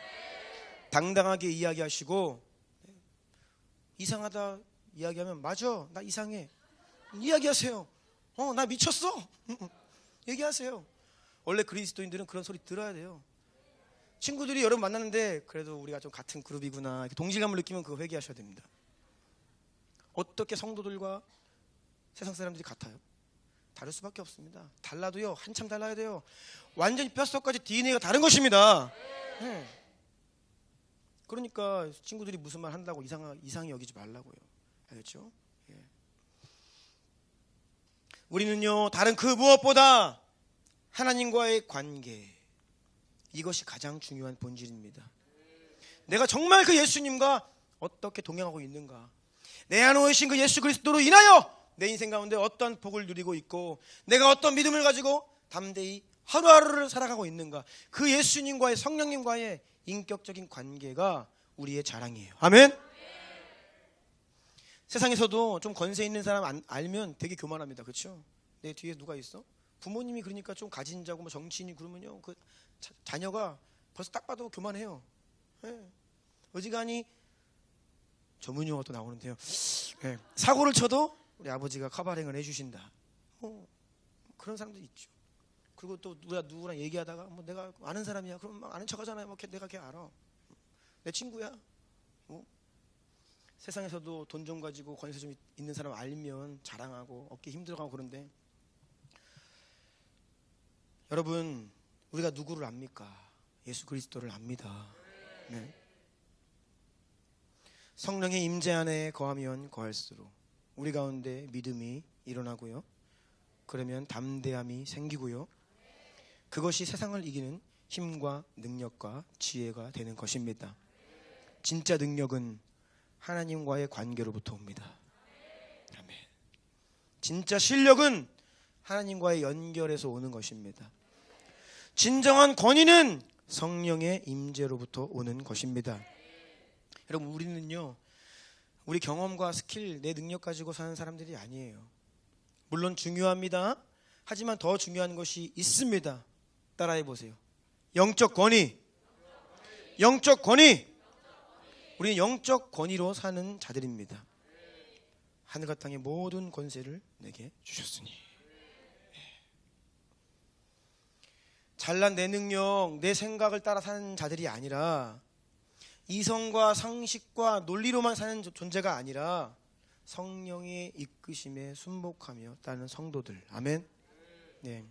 당당하게 이야기하시고, 이상하다 이야기하면 맞아 나 이상해 이야기하세요. 나 미쳤어 얘기하세요. 원래 그리스도인들은 그런 소리 들어야 돼요. 친구들이 여러분 만났는데 그래도 우리가 좀 같은 그룹이구나 이렇게 동질감을 느끼면 그거 회개하셔야 됩니다. 어떻게 성도들과 세상 사람들이 같아요? 다를 수밖에 없습니다. 달라도요 한참 달라야 돼요. 완전히 뼛속까지 DNA가 다른 것입니다. 네. 그러니까 친구들이 무슨 말 한다고 이상히 여기지 말라고요. 알겠죠? 예. 우리는요 다른 그 무엇보다 하나님과의 관계, 이것이 가장 중요한 본질입니다. 내가 정말 그 예수님과 어떻게 동행하고 있는가, 내 안에 오신 그 예수 그리스도로 인하여 내 인생 가운데 어떤 복을 누리고 있고 내가 어떤 믿음을 가지고 담대히 하루하루를 살아가고 있는가, 그 예수님과의, 성령님과의 인격적인 관계가 우리의 자랑이에요. 아멘. 세상에서도 좀 권세 있는 사람 알면 되게 교만합니다. 그렇죠? 내 뒤에 누가 있어? 부모님이 그러니까 좀 가진 자고 정치인이 그러면요 그 자녀가 벌써 딱 봐도 교만해요. 네. 어지간히 전문 용어 또 나오는데요. 네. 사고를 쳐도 우리 아버지가 카바랭을 해주신다. 그런 사람도 있죠. 그리고 또 누구랑 얘기하다가 내가 아는 사람이야. 그럼 막 아는 척하잖아요. 내가 걔 알아. 내 친구야. 세상에서도 돈 좀 가지고 권세 좀 있는 사람 알면 자랑하고 어깨 힘들어가고 그런데, 여러분 우리가 누구를 압니까? 예수 그리스도를 압니다. 네. 성령의 임재 안에 거하면 거할수록 우리 가운데 믿음이 일어나고요. 그러면 담대함이 생기고요. 그것이 세상을 이기는 힘과 능력과 지혜가 되는 것입니다. 진짜 능력은 하나님과의 관계로부터 옵니다. 아멘. 진짜 실력은 하나님과의 연결에서 오는 것입니다. 진정한 권위는 성령의 임재로부터 오는 것입니다. 여러분, 우리는요, 우리 경험과 스킬, 내 능력 가지고 사는 사람들이 아니에요. 물론 중요합니다. 하지만 더 중요한 것이 있습니다. 따라해 보세요. 영적 권위. 영적 권위. 우리는 영적 권위로 사는 자들입니다. 하늘과 땅의 모든 권세를 내게 주셨으니. 잘난 내 능력, 내 생각을 따라 사는 자들이 아니라, 이성과 상식과 논리로만 사는 존재가 아니라 성령의 이끄심에 순복하며 따르는 성도들. 아멘. 네.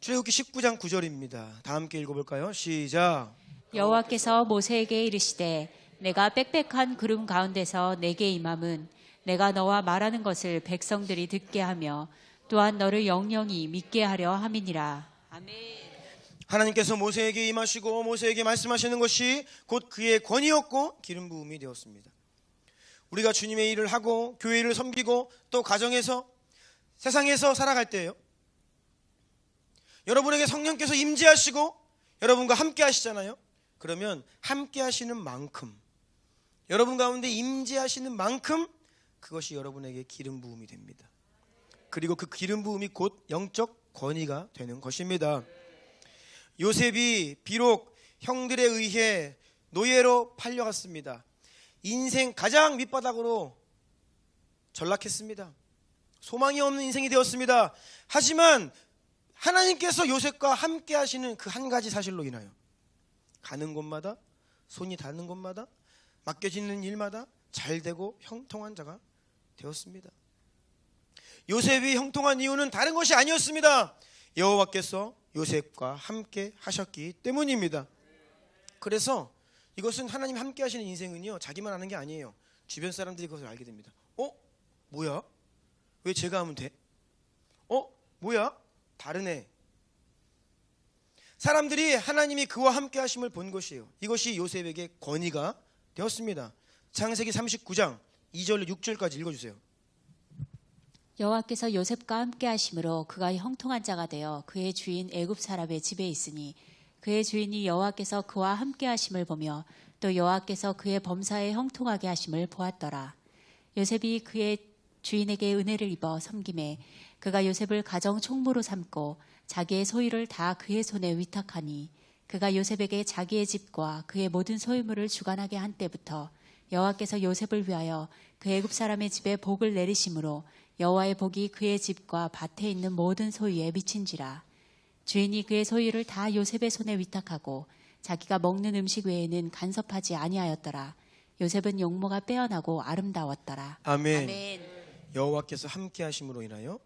출애굽기 19장 9절입니다. 다 함께 읽어볼까요? 시작. 여호와께서 모세에게 이르시되 내가 빽빽한 구름 가운데서 내게 임함은 내가 너와 말하는 것을 백성들이 듣게 하며 또한 너를 영영히 믿게 하려 함이니라. 아멘. 하나님께서 모세에게 임하시고 모세에게 말씀하시는 것이 곧 그의 권위였고 기름 부음이 되었습니다. 우리가 주님의 일을 하고 교회를 섬기고 또 가정에서 세상에서 살아갈 때예요. 여러분에게 성령께서 임재하시고 여러분과 함께 하시잖아요. 그러면 함께 하시는 만큼, 여러분 가운데 임재하시는 만큼 그것이 여러분에게 기름 부음이 됩니다. 그리고 그 기름 부음이 곧 영적 권위가 되는 것입니다. 요셉이 비록 형들에 의해 노예로 팔려갔습니다. 인생 가장 밑바닥으로 전락했습니다. 소망이 없는 인생이 되었습니다. 하지만 하나님께서 요셉과 함께 하시는 그 한 가지 사실로 인하여 가는 곳마다, 손이 닿는 곳마다, 맡겨지는 일마다 잘되고 형통한 자가 되었습니다. 요셉이 형통한 이유는 다른 것이 아니었습니다. 여호와께서 요셉과 함께 하셨기 때문입니다. 그래서 이것은 하나님 함께 하시는 인생은요, 자기만 아는 게 아니에요. 주변 사람들이 그것을 알게 됩니다. 뭐야? 왜 제가 하면 돼? 뭐야? 다르네. 사람들이 하나님이 그와 함께 하심을 본 것이에요. 이것이 요셉에게 권위가 되었습니다. 창세기 39장 2절 6절까지 읽어주세요. 여호와께서 요셉과 함께 하심으로 그가 형통한 자가 되어 그의 주인 애굽 사람의 집에 있으니 그의 주인이 여호와께서 그와 함께 하심을 보며 또 여호와께서 그의 범사에 형통하게 하심을 보았더라. 요셉이 그의 주인에게 은혜를 입어 섬김에 그가 요셉을 가정 총무로 삼고 자기의 소유를 다 그의 손에 위탁하니 그가 요셉에게 자기의 집과 그의 모든 소유물을 주관하게 한 때부터 여호와께서 요셉을 위하여 그 애굽 사람의 집에 복을 내리심으로 여호와의 복이 그의 집과 밭에 있는 모든 소유에 미친지라. 주인이 그의 소유를 다 요셉의 손에 위탁하고 자기가 먹는 음식 외에는 간섭하지 아니하였더라. 요셉은 용모가 빼어나고 아름다웠더라. 아멘. 아멘. 여호와께서 함께 하심으로 인하여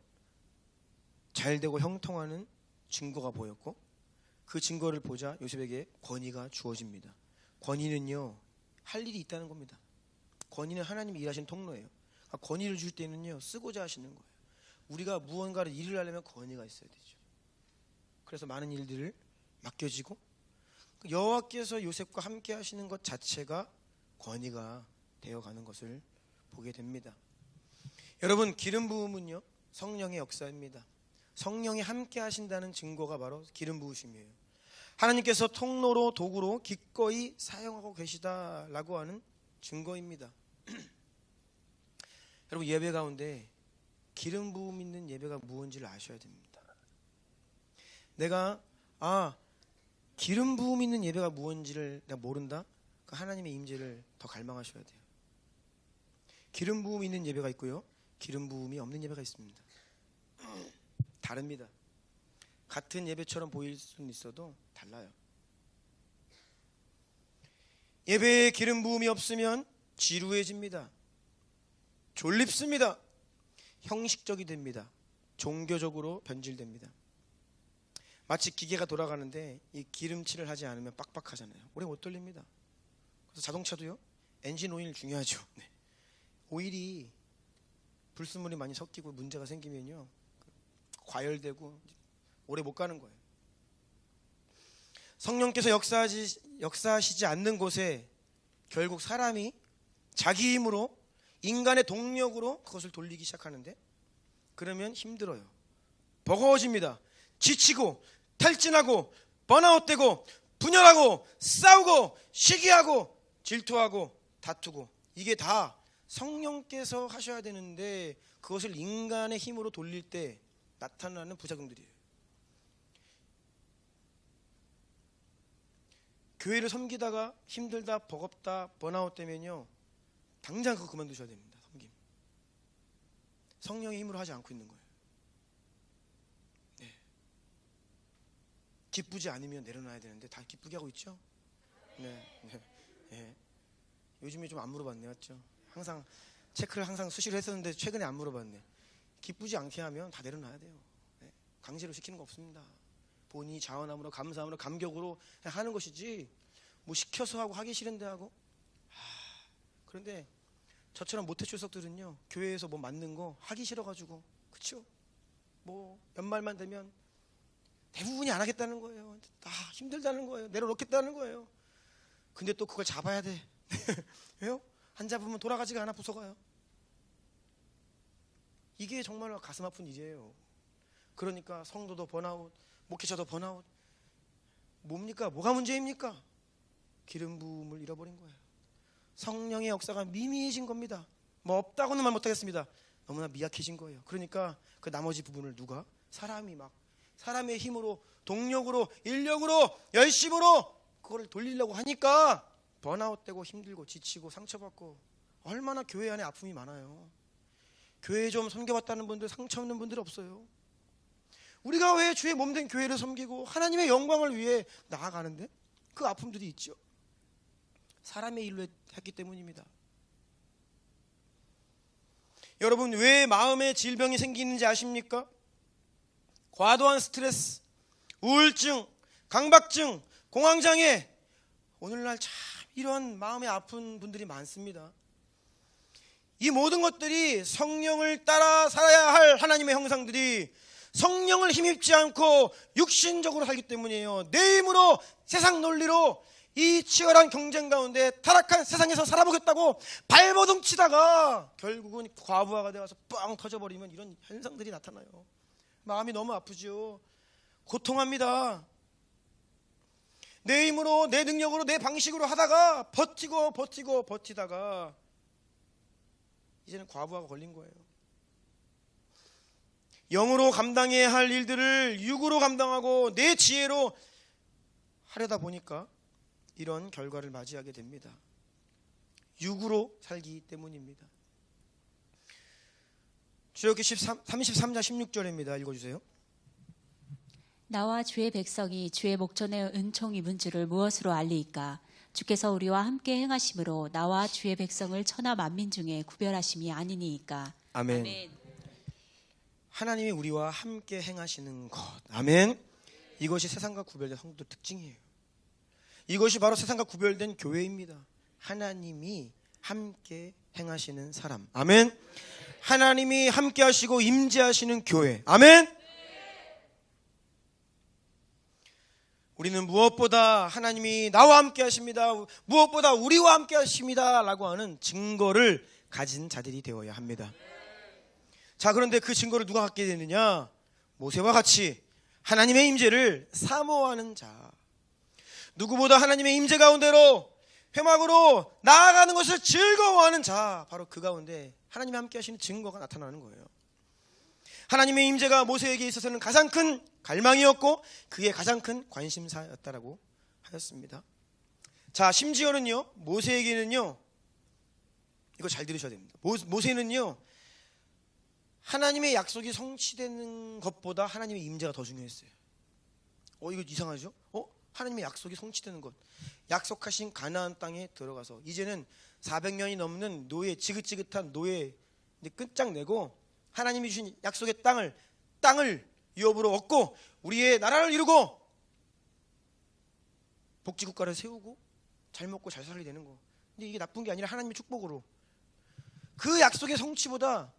잘되고 형통하는 증거가 보였고, 그 증거를 보자 요셉에게 권위가 주어집니다. 권위는요, 할 일이 있다는 겁니다. 권위는 하나님이 일하시는 통로예요. 권위를 줄 때는요, 쓰고자 하시는 거예요. 우리가 무언가를 일을 하려면 권위가 있어야 되죠. 그래서 많은 일들을 맡겨지고, 여호와께서 요셉과 함께 하시는 것 자체가 권위가 되어가는 것을 보게 됩니다. 여러분, 기름 부음은요, 성령의 역사입니다. 성령이 함께 하신다는 증거가 바로 기름 부으심이에요. 하나님께서 통로로, 도구로 기꺼이 사용하고 계시다라고 하는 증거입니다. 여러분, 예배 가운데 기름 부음 있는 예배가 무엇인지를 아셔야 됩니다. 내가 기름 부음 있는 예배가 무엇인지를 내가 모른다? 그 하나님의 임재를 더 갈망하셔야 돼요. 기름 부음 있는 예배가 있고요, 기름 부음이 없는 예배가 있습니다. 다릅니다. 같은 예배처럼 보일 수는 있어도 달라요. 예배에 기름 부음이 없으면 지루해집니다. 졸립습니다. 형식적이 됩니다. 종교적으로 변질됩니다. 마치 기계가 돌아가는데 이 기름칠을 하지 않으면 빡빡하잖아요. 오래 못 돌립니다. 그래서 자동차도요, 엔진 오일 중요하죠. 네. 오일이 불순물이 많이 섞이고 문제가 생기면요, 과열되고 오래 못 가는 거예요. 성령께서 역사하시지 않는 곳에 결국 사람이 자기 힘으로, 인간의 동력으로 그것을 돌리기 시작하는데, 그러면 힘들어요. 버거워집니다. 지치고 탈진하고 번아웃되고 분열하고 싸우고 시기하고 질투하고 다투고, 이게 다 성령께서 하셔야 되는데 그것을 인간의 힘으로 돌릴 때 나타나는 부작용들이에요. 교회를 섬기다가 힘들다, 버겁다, 번아웃 되면요, 당장 그거 그만두셔야 됩니다. 섬김. 성령의 힘으로 하지 않고 있는 거예요. 네. 기쁘지 않으면 내려놔야 되는데 다 기쁘게 하고 있죠? 네. 네. 네. 요즘에 좀 안 물어봤네, 맞죠? 항상 체크를 항상 수시로 했었는데 최근에 안 물어봤네. 기쁘지 않게 하면 다 내려놔야 돼요. 네. 강제로 시키는 거 없습니다. 본인이 자원함으로, 감사함으로, 감격으로 하는 것이지, 뭐 시켜서 하고 하기 싫은데 하고. 그런데 저처럼 모태출석들은요, 교회에서 뭐 맞는 거 하기 싫어가지고, 그쵸? 뭐 연말만 되면 대부분이 안 하겠다는 거예요. 다 힘들다는 거예요. 내려놓겠다는 거예요. 근데 또 그걸 잡아야 돼. 왜요? 안 잡으면 돌아가지가 않아, 부서가요. 이게 정말 가슴 아픈 일이에요. 그러니까 성도도 번아웃, 목회자도 번아웃. 뭡니까? 뭐가 문제입니까? 기름 부음을 잃어버린 거예요. 성령의 역사가 미미해진 겁니다. 뭐 없다고는 말 못하겠습니다. 너무나 미약해진 거예요. 그러니까 그 나머지 부분을 누가? 사람이 막 사람의 힘으로, 동력으로, 인력으로, 열심으로 그걸 돌리려고 하니까 번아웃되고 힘들고 지치고 상처받고, 얼마나 교회 안에 아픔이 많아요. 교회 좀 섬겨봤다는 분들, 상처 없는 분들 없어요. 우리가 왜 주의 몸된 교회를 섬기고 하나님의 영광을 위해 나아가는데 그 아픔들이 있죠. 사람의 일로 했기 때문입니다. 여러분, 왜 마음에 질병이 생기는지 아십니까? 과도한 스트레스, 우울증, 강박증, 공황장애, 오늘날 참 이런 마음에 아픈 분들이 많습니다. 이 모든 것들이 성령을 따라 살아야 할 하나님의 형상들이 성령을 힘입지 않고 육신적으로 살기 때문이에요. 내 힘으로, 세상 논리로 이 치열한 경쟁 가운데 타락한 세상에서 살아보겠다고 발버둥 치다가 결국은 과부하가 되어서 빵 터져버리면 이런 현상들이 나타나요. 마음이 너무 아프죠. 고통합니다. 내 힘으로, 내 능력으로, 내 방식으로 하다가 버티다가 이제는 과부하가 걸린 거예요. 영으로 감당해야 할 일들을 육으로 감당하고 내 지혜로 하려다 보니까 이런 결과를 맞이하게 됩니다. 육으로 살기 때문입니다. 출애굽기 33장 16절입니다. 읽어주세요. 나와 주의 백성이 주의 목전에 은총 입은 줄을 무엇으로 알리이까? 주께서 우리와 함께 행하심으로 나와 주의 백성을 천하 만민 중에 구별하심이 아니니이까. 아멘. 아멘. 하나님이 우리와 함께 행하시는 것. 아멘. 이것이 세상과 구별된 성도들 특징이에요. 이것이 바로 세상과 구별된 교회입니다. 하나님이 함께 행하시는 사람. 아멘. 하나님이 함께 하시고 임재하시는 교회. 아멘. 우리는 무엇보다 하나님이 나와 함께 하십니다, 무엇보다 우리와 함께 하십니다 라고 하는 증거를 가진 자들이 되어야 합니다. 자, 그런데 그 증거를 누가 갖게 되느냐? 모세와 같이 하나님의 임재를 사모하는 자, 누구보다 하나님의 임재 가운데로 회막으로 나아가는 것을 즐거워하는 자, 바로 그 가운데 하나님이 함께 하시는 증거가 나타나는 거예요. 하나님의 임재가 모세에게 있어서는 가장 큰 갈망이었고 그의 가장 큰 관심사였다라고 하였습니다. 자, 심지어는요, 모세에게는요, 이거 잘 들으셔야 됩니다. 모세는요, 하나님의 약속이 성취되는 것보다 하나님의 임재가 더 중요했어요. 이거 이상하죠? 하나님의 약속이 성취되는 것, 약속하신 가나안 땅에 들어가서 이제는 400년이 넘는 노예, 지긋지긋한 노예 끝장내고 하나님이 주신 약속의 땅을 유업으로 얻고 우리의 나라를 이루고 복지국가를 세우고 잘 먹고 잘 살게 되는 거. 근데 이게 나쁜 게 아니라 하나님의 축복으로 그 약속의 성취보다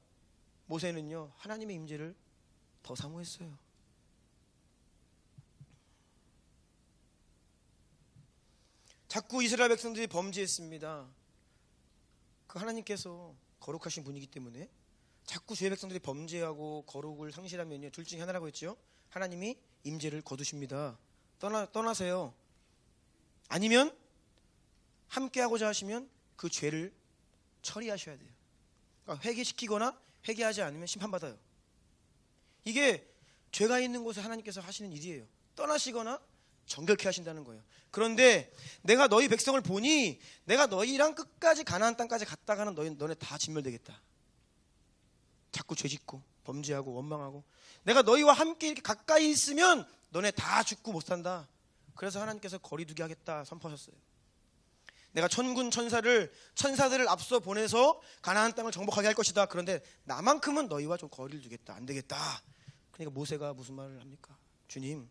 모세는요, 하나님의 임재를 더 사모했어요. 자꾸 이스라엘 백성들이 범죄했습니다. 그 하나님께서 거룩하신 분이기 때문에 자꾸 주의 백성들이 범죄하고 거룩을 상실하면요, 둘 중에 하나라고 했죠. 하나님이 임재를 거두십니다. 떠나세요. 아니면 함께하고자 하시면 그 죄를 처리하셔야 돼요. 그러니까 회개시키거나 회개하지 않으면 심판받아요. 이게 죄가 있는 곳에 하나님께서 하시는 일이에요. 떠나시거나 정결케 하신다는 거예요. 그런데 내가 너희 백성을 보니 내가 너희랑 끝까지 가나안 땅까지 갔다가는 너네 다 진멸되겠다. 자꾸 죄짓고 범죄하고 원망하고 내가 너희와 함께 이렇게 가까이 있으면 너네 다 죽고 못 산다. 그래서 하나님께서 거리두기 하겠다 선포하셨어요. 내가 천군 천사들을 앞서 보내서 가나안 땅을 정복하게 할 것이다. 그런데 나만큼은 너희와 좀 거리를 두겠다. 안 되겠다. 그러니까 모세가 무슨 말을 합니까? 주님,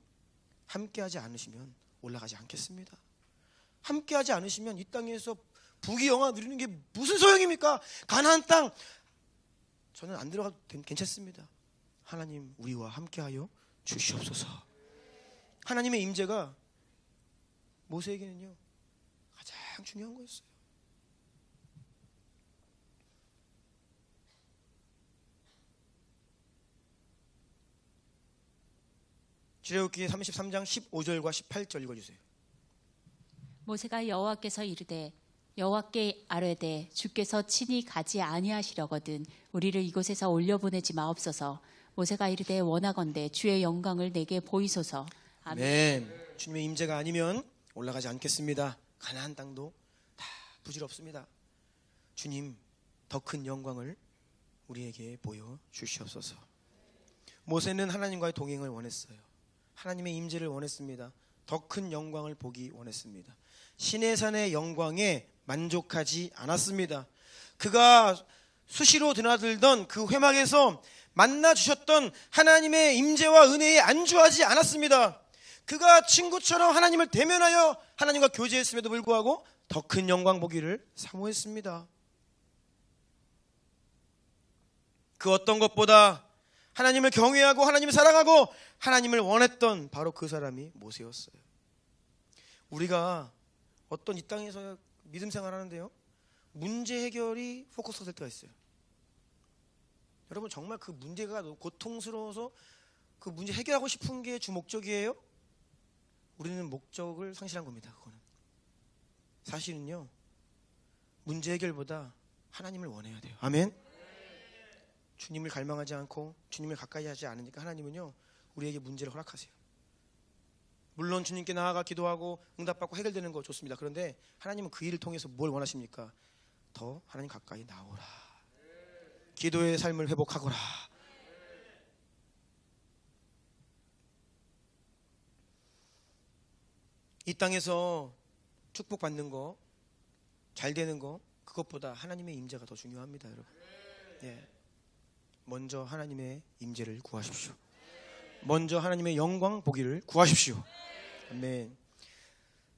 함께하지 않으시면 올라가지 않겠습니다. 함께하지 않으시면 이 땅에서 부귀영화 누리는 게 무슨 소용입니까? 가나안 땅 저는 안 들어가도 괜찮습니다. 하나님 우리와 함께하여 주시옵소서. 하나님의 임재가 모세에게는요 가장 중요한 거였어요. 출애굽기 33장 15절과 18절 읽어주세요. 모세가 여호와께서 이르되 여호와께 아뢰되 주께서 친히 가지 아니하시려거든 우리를 이곳에서 올려보내지 마옵소서. 모세가 이르되 원하건대 주의 영광을 내게 보이소서. 아멘. 주님의 임재가 아니면 올라가지 않겠습니다. 가나안 땅도 다 부질없습니다. 주님 더 큰 영광을 우리에게 보여 주시옵소서. 모세는 하나님과의 동행을 원했어요. 하나님의 임재를 원했습니다. 더 큰 영광을 보기 원했습니다. 시내산의 영광에 만족하지 않았습니다. 그가 수시로 드나들던 그 회막에서 만나 주셨던 하나님의 임재와 은혜에 안주하지 않았습니다. 그가 친구처럼 하나님을 대면하여 하나님과 교제했음에도 불구하고 더 큰 영광 보기를 사모했습니다. 그 어떤 것보다 하나님을 경외하고 하나님을 사랑하고 하나님을 원했던 바로 그 사람이 모세였어요. 우리가 어떤 이 땅에서 믿음 생활하는데요, 문제 해결이 포커스가 될 때가 있어요. 여러분 정말 그 문제가 너무 고통스러워서 그 문제 해결하고 싶은 게 주 목적이에요? 우리는 목적을 상실한 겁니다. 그거는 사실은요 문제 해결보다 하나님을 원해야 돼요. 아멘. 주님을 갈망하지 않고 주님을 가까이 하지 않으니까 하나님은요 우리에게 문제를 허락하세요. 물론 주님께 나아가 기도하고 응답받고 해결되는 거 좋습니다. 그런데 하나님은 그 일을 통해서 뭘 원하십니까? 더 하나님 가까이 나오라. 기도의 삶을 회복하거라. 이 땅에서 축복받는 거, 잘 되는 거, 그것보다 하나님의 임재가 더 중요합니다, 여러분. 예. 먼저 하나님의 임재를 구하십시오. 먼저 하나님의 영광 보기를 구하십시오. 아멘.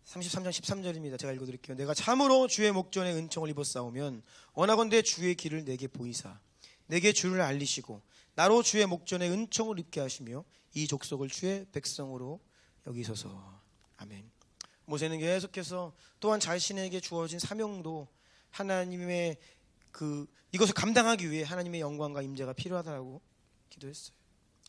33장 13절입니다. 제가 읽어드릴게요. 내가 참으로 주의 목전에 은총을 입었사오면 원하건대 주의 길을 내게 보이사 내게 주를 알리시고 나로 주의 목전에 은총을 입게 하시며 이 족속을 주의 백성으로 여기소서. 아멘. 모세는 계속해서 또한 자신에게 주어진 사명도 하나님의 이것을 감당하기 위해 하나님의 영광과 임재가 필요하다고 기도했어요.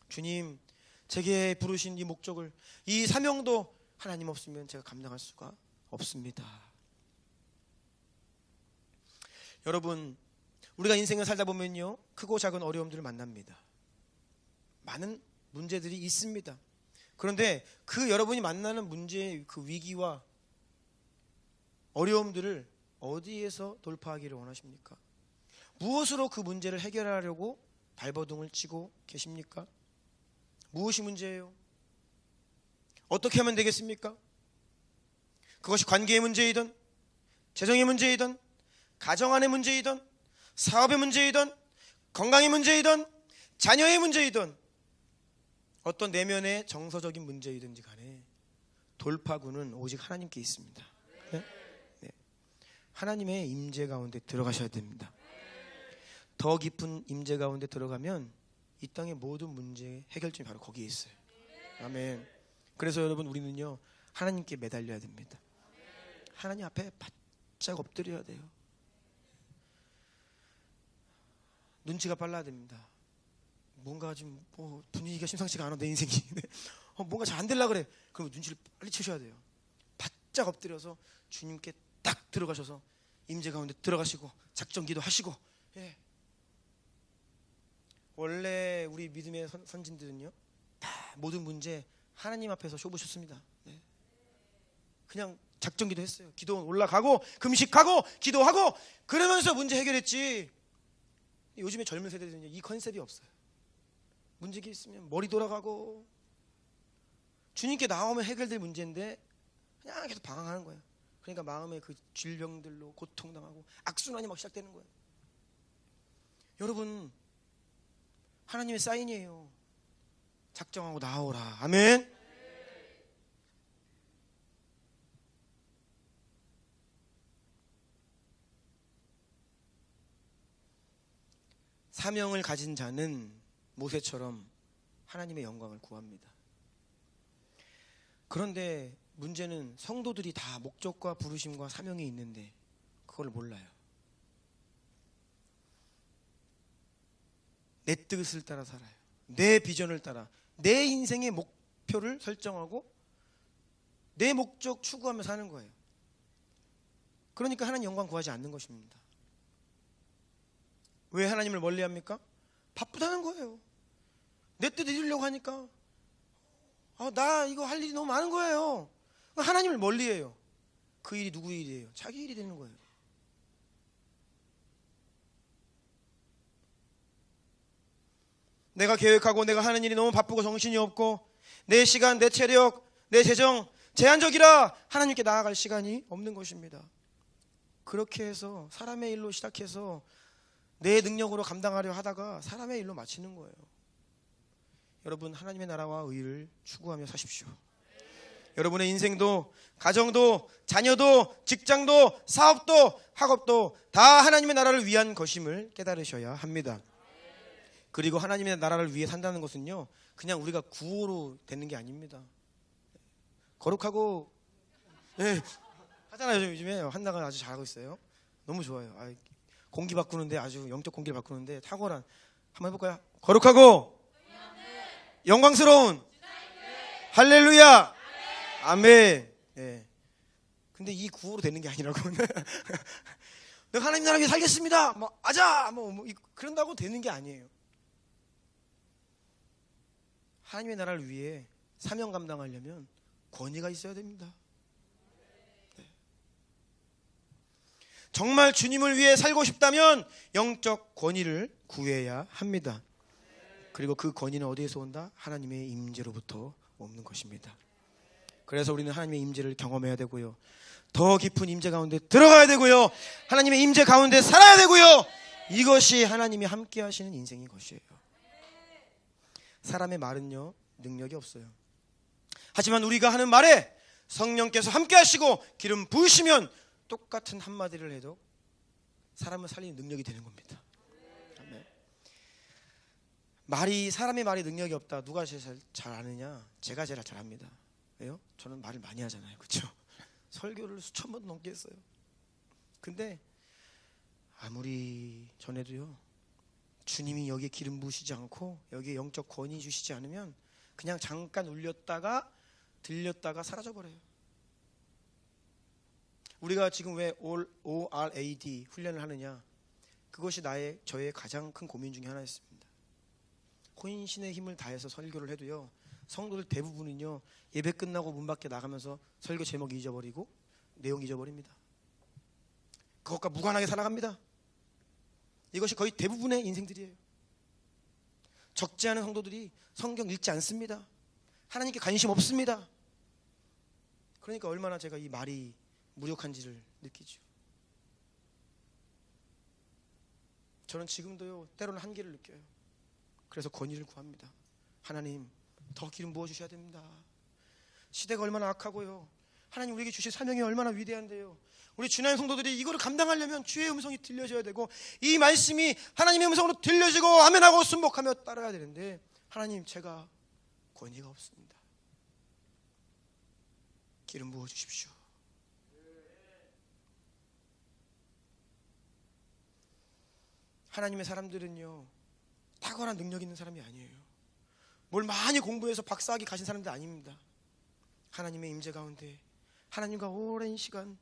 주님, 제게 부르신 이 목적을, 이 사명도 하나님 없으면 제가 감당할 수가 없습니다. 여러분, 우리가 인생을 살다 보면요 크고 작은 어려움들을 만납니다. 많은 문제들이 있습니다. 그런데 그 여러분이 만나는 문제의 그 위기와 어려움들을 어디에서 돌파하기를 원하십니까? 무엇으로 그 문제를 해결하려고 발버둥을 치고 계십니까? 무엇이 문제예요? 어떻게 하면 되겠습니까? 그것이 관계의 문제이든 재정의 문제이든 가정 안의 문제이든 사업의 문제이든 건강의 문제이든 자녀의 문제이든 어떤 내면의 정서적인 문제이든지 간에 돌파구는 오직 하나님께 있습니다. 네? 네. 하나님의 임재 가운데 들어가셔야 됩니다. 더 깊은 임재 가운데 들어가면 이 땅의 모든 문제의 해결점이 바로 거기에 있어요. 아멘. 그래서 여러분 우리는요 하나님께 매달려야 됩니다. 하나님 앞에 바짝 엎드려야 돼요. 눈치가 빨라야 됩니다. 뭔가 지금 분위기가 심상치가 않아 내 인생이. 뭔가 잘 안 되려고 그래. 그럼 눈치를 빨리 채셔야 돼요. 바짝 엎드려서 주님께 딱 들어가셔서 임재 가운데 들어가시고 작전 기도하시고. 예. 원래 우리 믿음의 선진들은요, 다 모든 문제 하나님 앞에서 쇼부셨습니다. 네. 그냥 작전 기도했어요. 기도 올라가고 금식하고 기도하고 그러면서 문제 해결했지. 요즘에 젊은 세대들은요, 이 컨셉이 없어요. 문제가 있으면 머리 돌아가고, 주님께 나오면 해결될 문제인데 그냥 계속 방황하는 거예요. 그러니까 마음에 그 질병들로 고통당하고 악순환이 막 시작되는 거예요. 여러분, 하나님의 사인이에요. 작정하고 나오라. 아멘. 사명을 가진 자는 모세처럼 하나님의 영광을 구합니다. 그런데 문제는 성도들이 다 목적과 부르심과 사명이 있는데 그걸 몰라요. 내 뜻을 따라 살아요. 내 비전을 따라 내 인생의 목표를 설정하고 내 목적 추구하며 사는 거예요. 그러니까 하나님 영광 구하지 않는 것입니다. 왜 하나님을 멀리합니까? 바쁘다는 거예요. 내 뜻 이루려고 하니까 나 이거 할 일이 너무 많은 거예요. 하나님을 멀리해요. 그 일이 누구 일이에요? 자기 일이 되는 거예요. 내가 계획하고 내가 하는 일이 너무 바쁘고 정신이 없고 내 시간, 내 체력, 내 재정 제한적이라 하나님께 나아갈 시간이 없는 것입니다. 그렇게 해서 사람의 일로 시작해서 내 능력으로 감당하려 하다가 사람의 일로 마치는 거예요. 여러분, 하나님의 나라와 의를 추구하며 사십시오. 여러분의 인생도, 가정도, 자녀도, 직장도, 사업도, 학업도 다 하나님의 나라를 위한 것임을 깨달으셔야 합니다. 그리고 하나님의 나라를 위해 산다는 것은요, 그냥 우리가 구호로 되는 게 아닙니다. 거룩하고 하잖아요. 요즘에 한나가 아주 잘하고 있어요. 너무 좋아요. 공기 바꾸는데, 아주 영적 공기를 바꾸는데 탁월한. 한번 해볼까요? 거룩하고 영광스러운 할렐루야 아멘. 예. 근데 이 구호로 되는 게 아니라고. 내가 하나님 나라 위해 살겠습니다. 아자 그런다고 되는 게 아니에요. 하나님의 나라를 위해 사명 감당하려면 권위가 있어야 됩니다. 정말 주님을 위해 살고 싶다면 영적 권위를 구해야 합니다. 그리고 그 권위는 어디에서 온다? 하나님의 임재로부터 오는 것입니다. 그래서 우리는 하나님의 임재를 경험해야 되고요, 더 깊은 임재 가운데 들어가야 되고요, 하나님의 임재 가운데 살아야 되고요. 이것이 하나님이 함께 하시는 인생인 것이에요. 사람의 말은요, 능력이 없어요. 하지만 우리가 하는 말에 성령께서 함께 하시고 기름 부으시면 똑같은 한마디를 해도 사람을 살리는 능력이 되는 겁니다. 사람의 말이 능력이 없다. 누가 제일 잘 아느냐? 제가 제일 잘 압니다. 왜요? 저는 말을 많이 하잖아요. 그렇죠? 설교를 수천 번 넘게 했어요. 근데 아무리 전에도요, 주님이 여기에 기름 부으시지 않고 여기에 영적 권위 주시지 않으면 그냥 잠깐 울렸다가 들렸다가 사라져버려요. 우리가 지금 왜 ORAD 훈련을 하느냐? 그것이 저의 가장 큰 고민 중에 하나였습니다. 혼신의 힘을 다해서 설교를 해도요, 성도들 대부분은요, 예배 끝나고 문 밖에 나가면서 설교 제목 잊어버리고 내용 잊어버립니다. 그것과 무관하게 살아갑니다. 이것이 거의 대부분의 인생들이에요. 적지 않은 성도들이 성경 읽지 않습니다. 하나님께 관심 없습니다. 그러니까 얼마나 제가 이 말이 무력한지를 느끼죠. 저는 지금도요, 때로는 한계를 느껴요. 그래서 권위를 구합니다. 하나님, 더 기름 부어주셔야 됩니다. 시대가 얼마나 악하고요, 하나님 우리에게 주신 사명이 얼마나 위대한데요, 우리 주나의 성도들이 이거를 감당하려면 주의 음성이 들려져야 되고 이 말씀이 하나님의 음성으로 들려지고 아멘하고 순복하며 따라야 되는데, 하나님, 제가 권위가 없습니다. 기름 부어주십시오. 하나님의 사람들은요, 탁월한 능력 있는 사람이 아니에요. 뭘 많이 공부해서 박사학위 가진 사람들 아닙니다. 하나님의 임재 가운데 하나님과 오랜 시간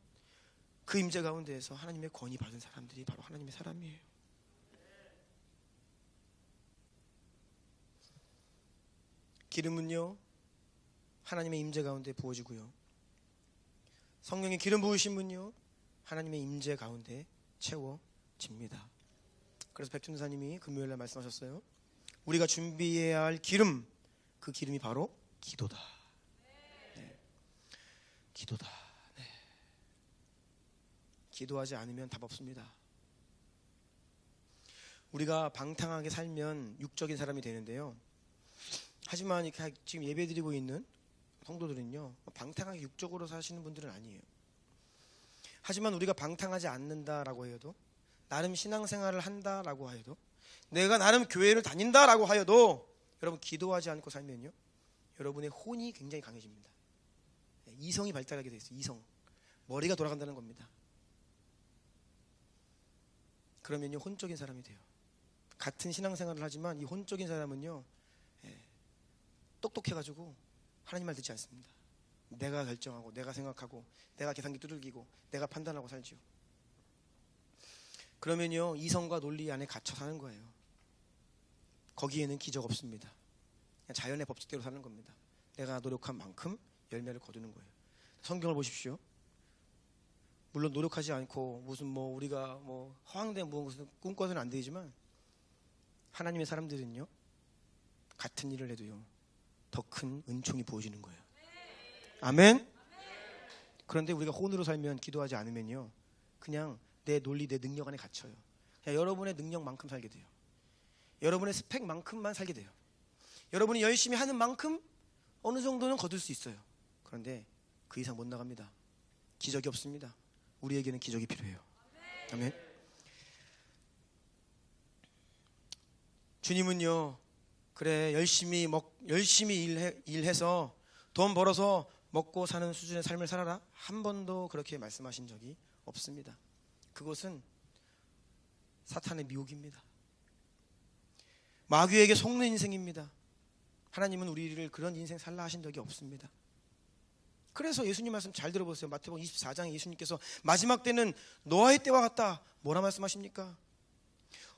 그 임재 가운데에서 하나님의 권위 받은 사람들이 바로 하나님의 사람이에요. 기름은요 하나님의 임재 가운데 부어지고요, 성령의 기름 부으심은요 하나님의 임재 가운데 채워집니다. 그래서 백준사님이 금요일날 말씀하셨어요. 우리가 준비해야 할 기름, 그 기름이 바로 기도다. 네. 기도다. 네. 기도하지 않으면 답 없습니다. 우리가 방탕하게 살면 육적인 사람이 되는데요, 하지만 이렇게 지금 예배드리고 있는 성도들은요 방탕하게 육적으로 사시는 분들은 아니에요. 하지만 우리가 방탕하지 않는다라고 해도, 나름 신앙생활을 한다라고 해도, 내가 나름 교회를 다닌다라고 하여도 여러분 기도하지 않고 살면요 여러분의 혼이 굉장히 강해집니다. 이성이 발달하게 돼 있어요. 이성, 머리가 돌아간다는 겁니다. 그러면요 혼적인 사람이 돼요. 같은 신앙생활을 하지만 이 혼적인 사람은요 똑똑해가지고 하나님 말 듣지 않습니다. 내가 결정하고, 내가 생각하고, 내가 계산기 두들기고, 내가 판단하고 살지요. 그러면요 이성과 논리 안에 갇혀 사는 거예요. 거기에는 기적 없습니다. 그냥 자연의 법칙대로 사는 겁니다. 내가 노력한 만큼 열매를 거두는 거예요. 성경을 보십시오. 물론 노력하지 않고 무슨 우리가 허황된 무슨 꿈꿔서는 안 되지만, 하나님의 사람들은요 같은 일을 해도요 더 큰 은총이 부어지는 거예요. 아멘. 그런데 우리가 혼으로 살면, 기도하지 않으면요 그냥 내 논리, 내 능력 안에 갇혀요. 그냥 여러분의 능력만큼 살게 돼요. 여러분의 스펙만큼만 살게 돼요. 여러분이 열심히 하는 만큼 어느 정도는 거둘 수 있어요. 그런데 그 이상 못 나갑니다. 기적이 없습니다. 우리에게는 기적이 필요해요. 아멘. 주님은요 그래 열심히 일해서 돈 벌어서 먹고 사는 수준의 삶을 살아라, 한 번도 그렇게 말씀하신 적이 없습니다. 그것은 사탄의 미혹입니다. 마귀에게 속는 인생입니다. 하나님은 우리를 그런 인생 살라 하신 적이 없습니다. 그래서 예수님 말씀 잘 들어보세요. 마태복음 24장에 예수님께서 마지막 때는 노아의 때와 같다, 뭐라 말씀하십니까?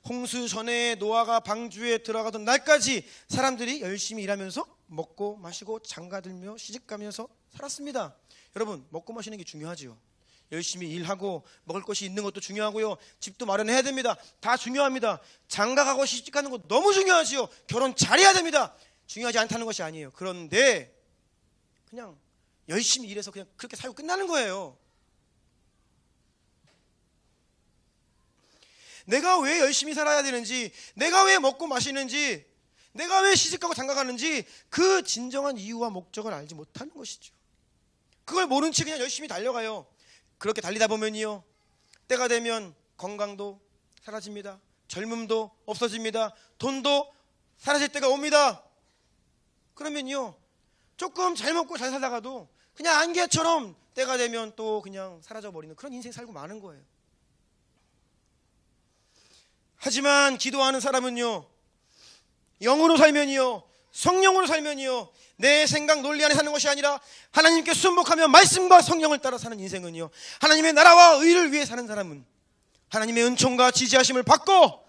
홍수 전에 노아가 방주에 들어가던 날까지 사람들이 열심히 일하면서 먹고 마시고 장가들며 시집가면서 살았습니다. 여러분, 먹고 마시는 게 중요하지요. 열심히 일하고 먹을 것이 있는 것도 중요하고요, 집도 마련해야 됩니다. 다 중요합니다. 장가가고 시집가는 거 너무 중요하지요. 결혼 잘해야 됩니다. 중요하지 않다는 것이 아니에요. 그런데 그냥 열심히 일해서 그냥 그렇게 살고 끝나는 거예요. 내가 왜 열심히 살아야 되는지, 내가 왜 먹고 마시는지, 내가 왜 시집가고 장가가는지 그 진정한 이유와 목적을 알지 못하는 것이죠. 그걸 모른 채 그냥 열심히 달려가요. 그렇게 달리다 보면요 때가 되면 건강도 사라집니다. 젊음도 없어집니다. 돈도 사라질 때가 옵니다. 그러면요 조금 잘 먹고 잘 살다가도 그냥 안개처럼 때가 되면 또 그냥 사라져버리는 그런 인생 살고 마는 거예요. 하지만 기도하는 사람은요 영으로 살면요, 성령으로 살면요, 내 생각 논리 안에 사는 것이 아니라 하나님께 순복하며 말씀과 성령을 따라 사는 인생은요, 하나님의 나라와 의를 위해 사는 사람은 하나님의 은총과 지지하심을 받고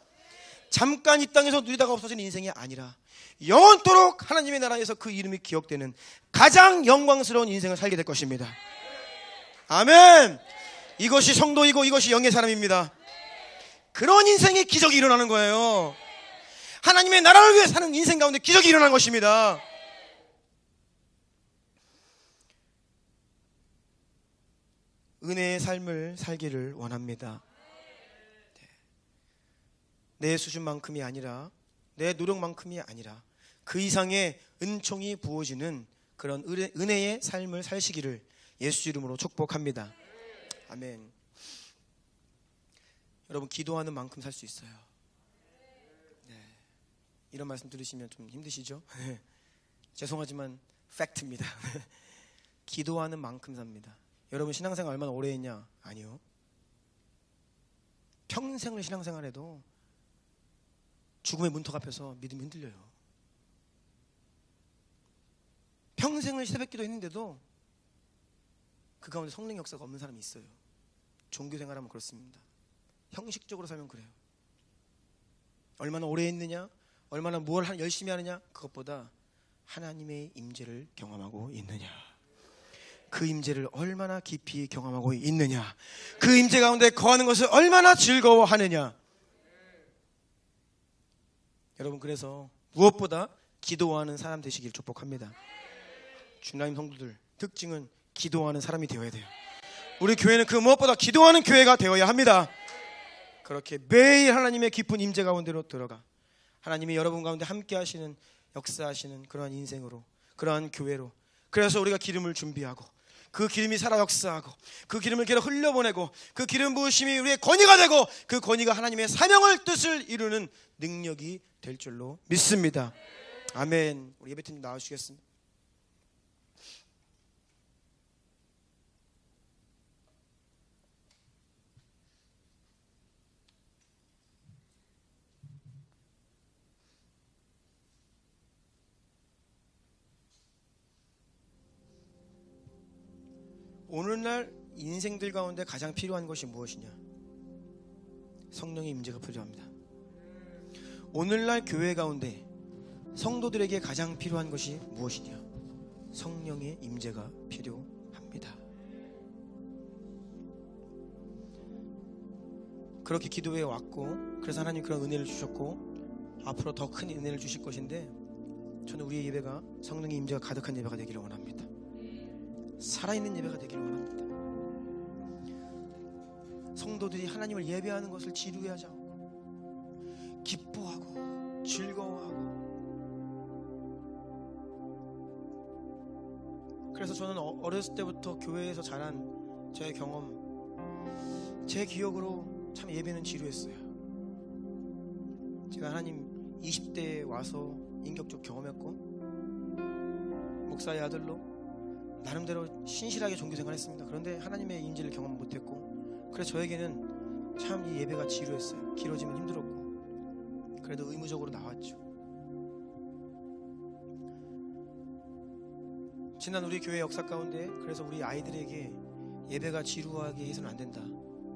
잠깐 이 땅에서 누리다가 없어지는 인생이 아니라 영원토록 하나님의 나라에서 그 이름이 기억되는 가장 영광스러운 인생을 살게 될 것입니다. 아멘. 이것이 성도이고 이것이 영의 사람입니다. 그런 인생에 기적이 일어나는 거예요. 하나님의 나라를 위해 사는 인생 가운데 기적이 일어나는 것입니다. 은혜의 삶을 살기를 원합니다. 내 수준만큼이 아니라, 내 노력만큼이 아니라 그 이상의 은총이 부어지는 그런 은혜의 삶을 사시기를 예수 이름으로 축복합니다. 아멘. 여러분, 기도하는 만큼 살 수 있어요. 네. 이런 말씀 들으시면 좀 힘드시죠? 죄송하지만 팩트입니다. 기도하는 만큼 삽니다. 여러분, 신앙생활 얼마나 오래 했냐? 아니요. 평생을 신앙생활해도 죽음의 문턱 앞에서 믿음이 흔들려요. 평생을 새벽기도 했는데도 그 가운데 성령 역사가 없는 사람이 있어요. 종교 생활하면 그렇습니다. 형식적으로 살면 그래요. 얼마나 오래 했느냐, 얼마나 뭘 열심히 하느냐, 그것보다 하나님의 임재를 경험하고 있느냐, 그 임재를 얼마나 깊이 경험하고 있느냐, 그 임재 가운데 거하는 것을 얼마나 즐거워하느냐. 여러분, 그래서 무엇보다 기도하는 사람 되시길 축복합니다. 주님 성도들 특징은 기도하는 사람이 되어야 돼요. 우리 교회는 그 무엇보다 기도하는 교회가 되어야 합니다. 그렇게 매일 하나님의 깊은 임재 가운데로 들어가 하나님이 여러분 가운데 함께 하시는, 역사하시는 그러한 인생으로, 그러한 교회로, 그래서 우리가 기름을 준비하고 그 기름이 살아 역사하고 그 기름을 계속 흘려보내고 그 기름 부으심이 우리의 권위가 되고 그 권위가 하나님의 사명을, 뜻을 이루는 능력이 될 줄로 믿습니다. 아멘. 우리 예배팀 나와주시겠습니다. 오늘날 인생들 가운데 가장 필요한 것이 무엇이냐? 성령의 임재가 필요합니다. 오늘날 교회 가운데 성도들에게 가장 필요한 것이 무엇이냐? 성령의 임재가 필요합니다. 그렇게 기도해 왔고, 그래서 하나님 그런 은혜를 주셨고 앞으로 더 큰 은혜를 주실 것인데, 저는 우리의 예배가 성령의 임재가 가득한 예배가 되기를 원합니다. 살아있는 예배가 되기를 원합니다. 성도들이 하나님을 예배하는 것을 지루해하지 않고 기뻐하고 즐거워하고. 그래서 저는 어렸을 때부터 교회에서 자란 저의 경험, 제 기억으로 참 예배는 지루했어요. 제가 하나님 20대에 와서 인격적 경험했고, 목사의 아들로 나름대로 신실하게 종교생활 했습니다. 그런데 하나님의 인지를 경험 못했고, 그래서 저에게는 참 이 예배가 지루했어요. 길어지면 힘들었고. 그래도 의무적으로 나왔죠. 지난 우리 교회 역사 가운데 그래서 우리 아이들에게 예배가 지루하게 해서는 안 된다,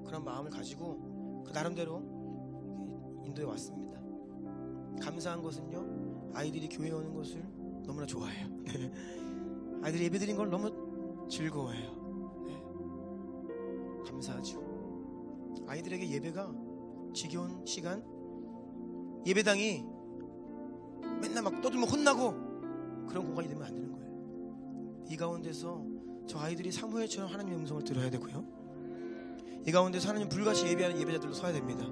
그런 마음을 가지고 그 나름대로 인도해 왔습니다. 감사한 것은요, 아이들이 교회에 오는 것을 너무나 좋아해요. 아이들이 예배 드린 걸 너무 즐거워해요. 네. 감사하죠. 아이들에게 예배가 지겨운 시간, 예배당이 맨날 막 떠들면 혼나고 그런 공간이 되면 안 되는 거예요. 이 가운데서 저 아이들이 사무엘처럼 하나님의 음성을 들어야 되고요, 이 가운데서 하나님 불같이 예배하는 예배자들로 서야 됩니다.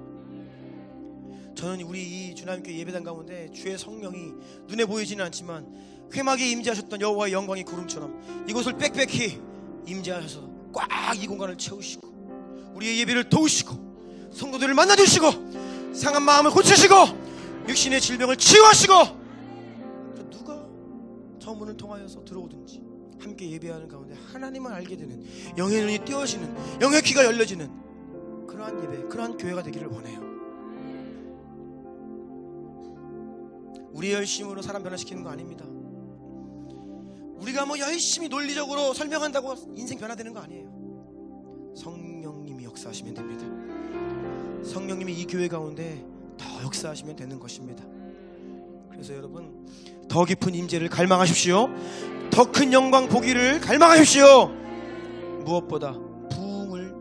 저는 우리 이 주남교회 예배당 가운데 주의 성령이 눈에 보이지는 않지만 회막에 임재하셨던 여호와의 영광이 구름처럼 이곳을 빽빽히 임재하셔서 꽉 이 공간을 채우시고 우리의 예배를 도우시고 성도들을 만나주시고 상한 마음을 고치시고 육신의 질병을 치유하시고, 누가 저 문을 통하여서 들어오든지 함께 예배하는 가운데 하나님을 알게 되는, 영의 눈이 띄어지는, 영의 귀가 열려지는 그러한 예배, 그러한 교회가 되기를 원해요. 우리의 열심으로 사람 변화시키는 거 아닙니다. 우리가 뭐 열심히 논리적으로 설명한다고 인생 변화되는 거 아니에요. 성령님이 역사하시면 됩니다. 성령님이 이 교회 가운데 더 역사하시면 되는 것입니다. 그래서 여러분, 더 깊은 임재를 갈망하십시오. 더 큰 영광 보기를 갈망하십시오. 무엇보다 부흥을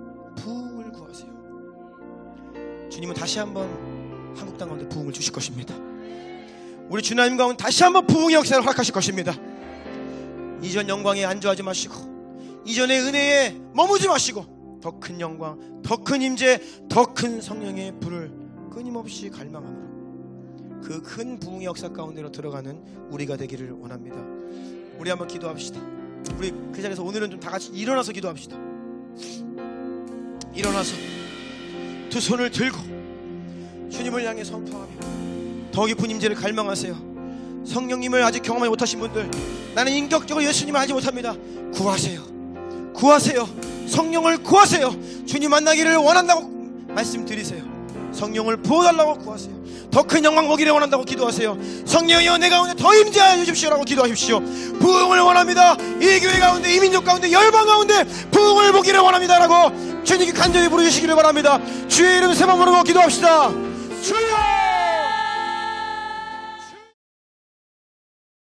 구하세요. 주님은 다시 한번 한국 땅 가운데 부흥을 주실 것입니다. 우리 주님 가운데 다시 한번 부흥의 역사를 허락하실 것입니다. 이전 영광에 안주하지 마시고, 이전의 은혜에 머무지 마시고, 더 큰 영광, 더 큰 임재, 더 큰 성령의 불을 끊임없이 갈망함으로 그 큰 부흥의 역사 가운데로 들어가는 우리가 되기를 원합니다. 우리 한번 기도합시다. 우리 그 자리에서 오늘은 좀 다 같이 일어나서 기도합시다. 일어나서 두 손을 들고 주님을 향해 선포하며 더 깊은 임재를 갈망하세요. 성령님을 아직 경험하지 못하신 분들, 나는 인격적으로 예수님을 알지 못합니다. 구하세요. 구하세요. 성령을 구하세요. 주님 만나기를 원한다고 말씀드리세요. 성령을 부어달라고 구하세요. 더 큰 영광 보기를 원한다고 기도하세요. 성령이여 내 가운데 더 임재하여 주십시오라고 기도하십시오. 부흥을 원합니다. 이 교회 가운데, 이 민족 가운데, 열방 가운데 부흥을 보기를 원합니다라고 주님께 간절히 부르시기를 바랍니다. 주의 이름 세 번 부르고 기도합시다. 주여!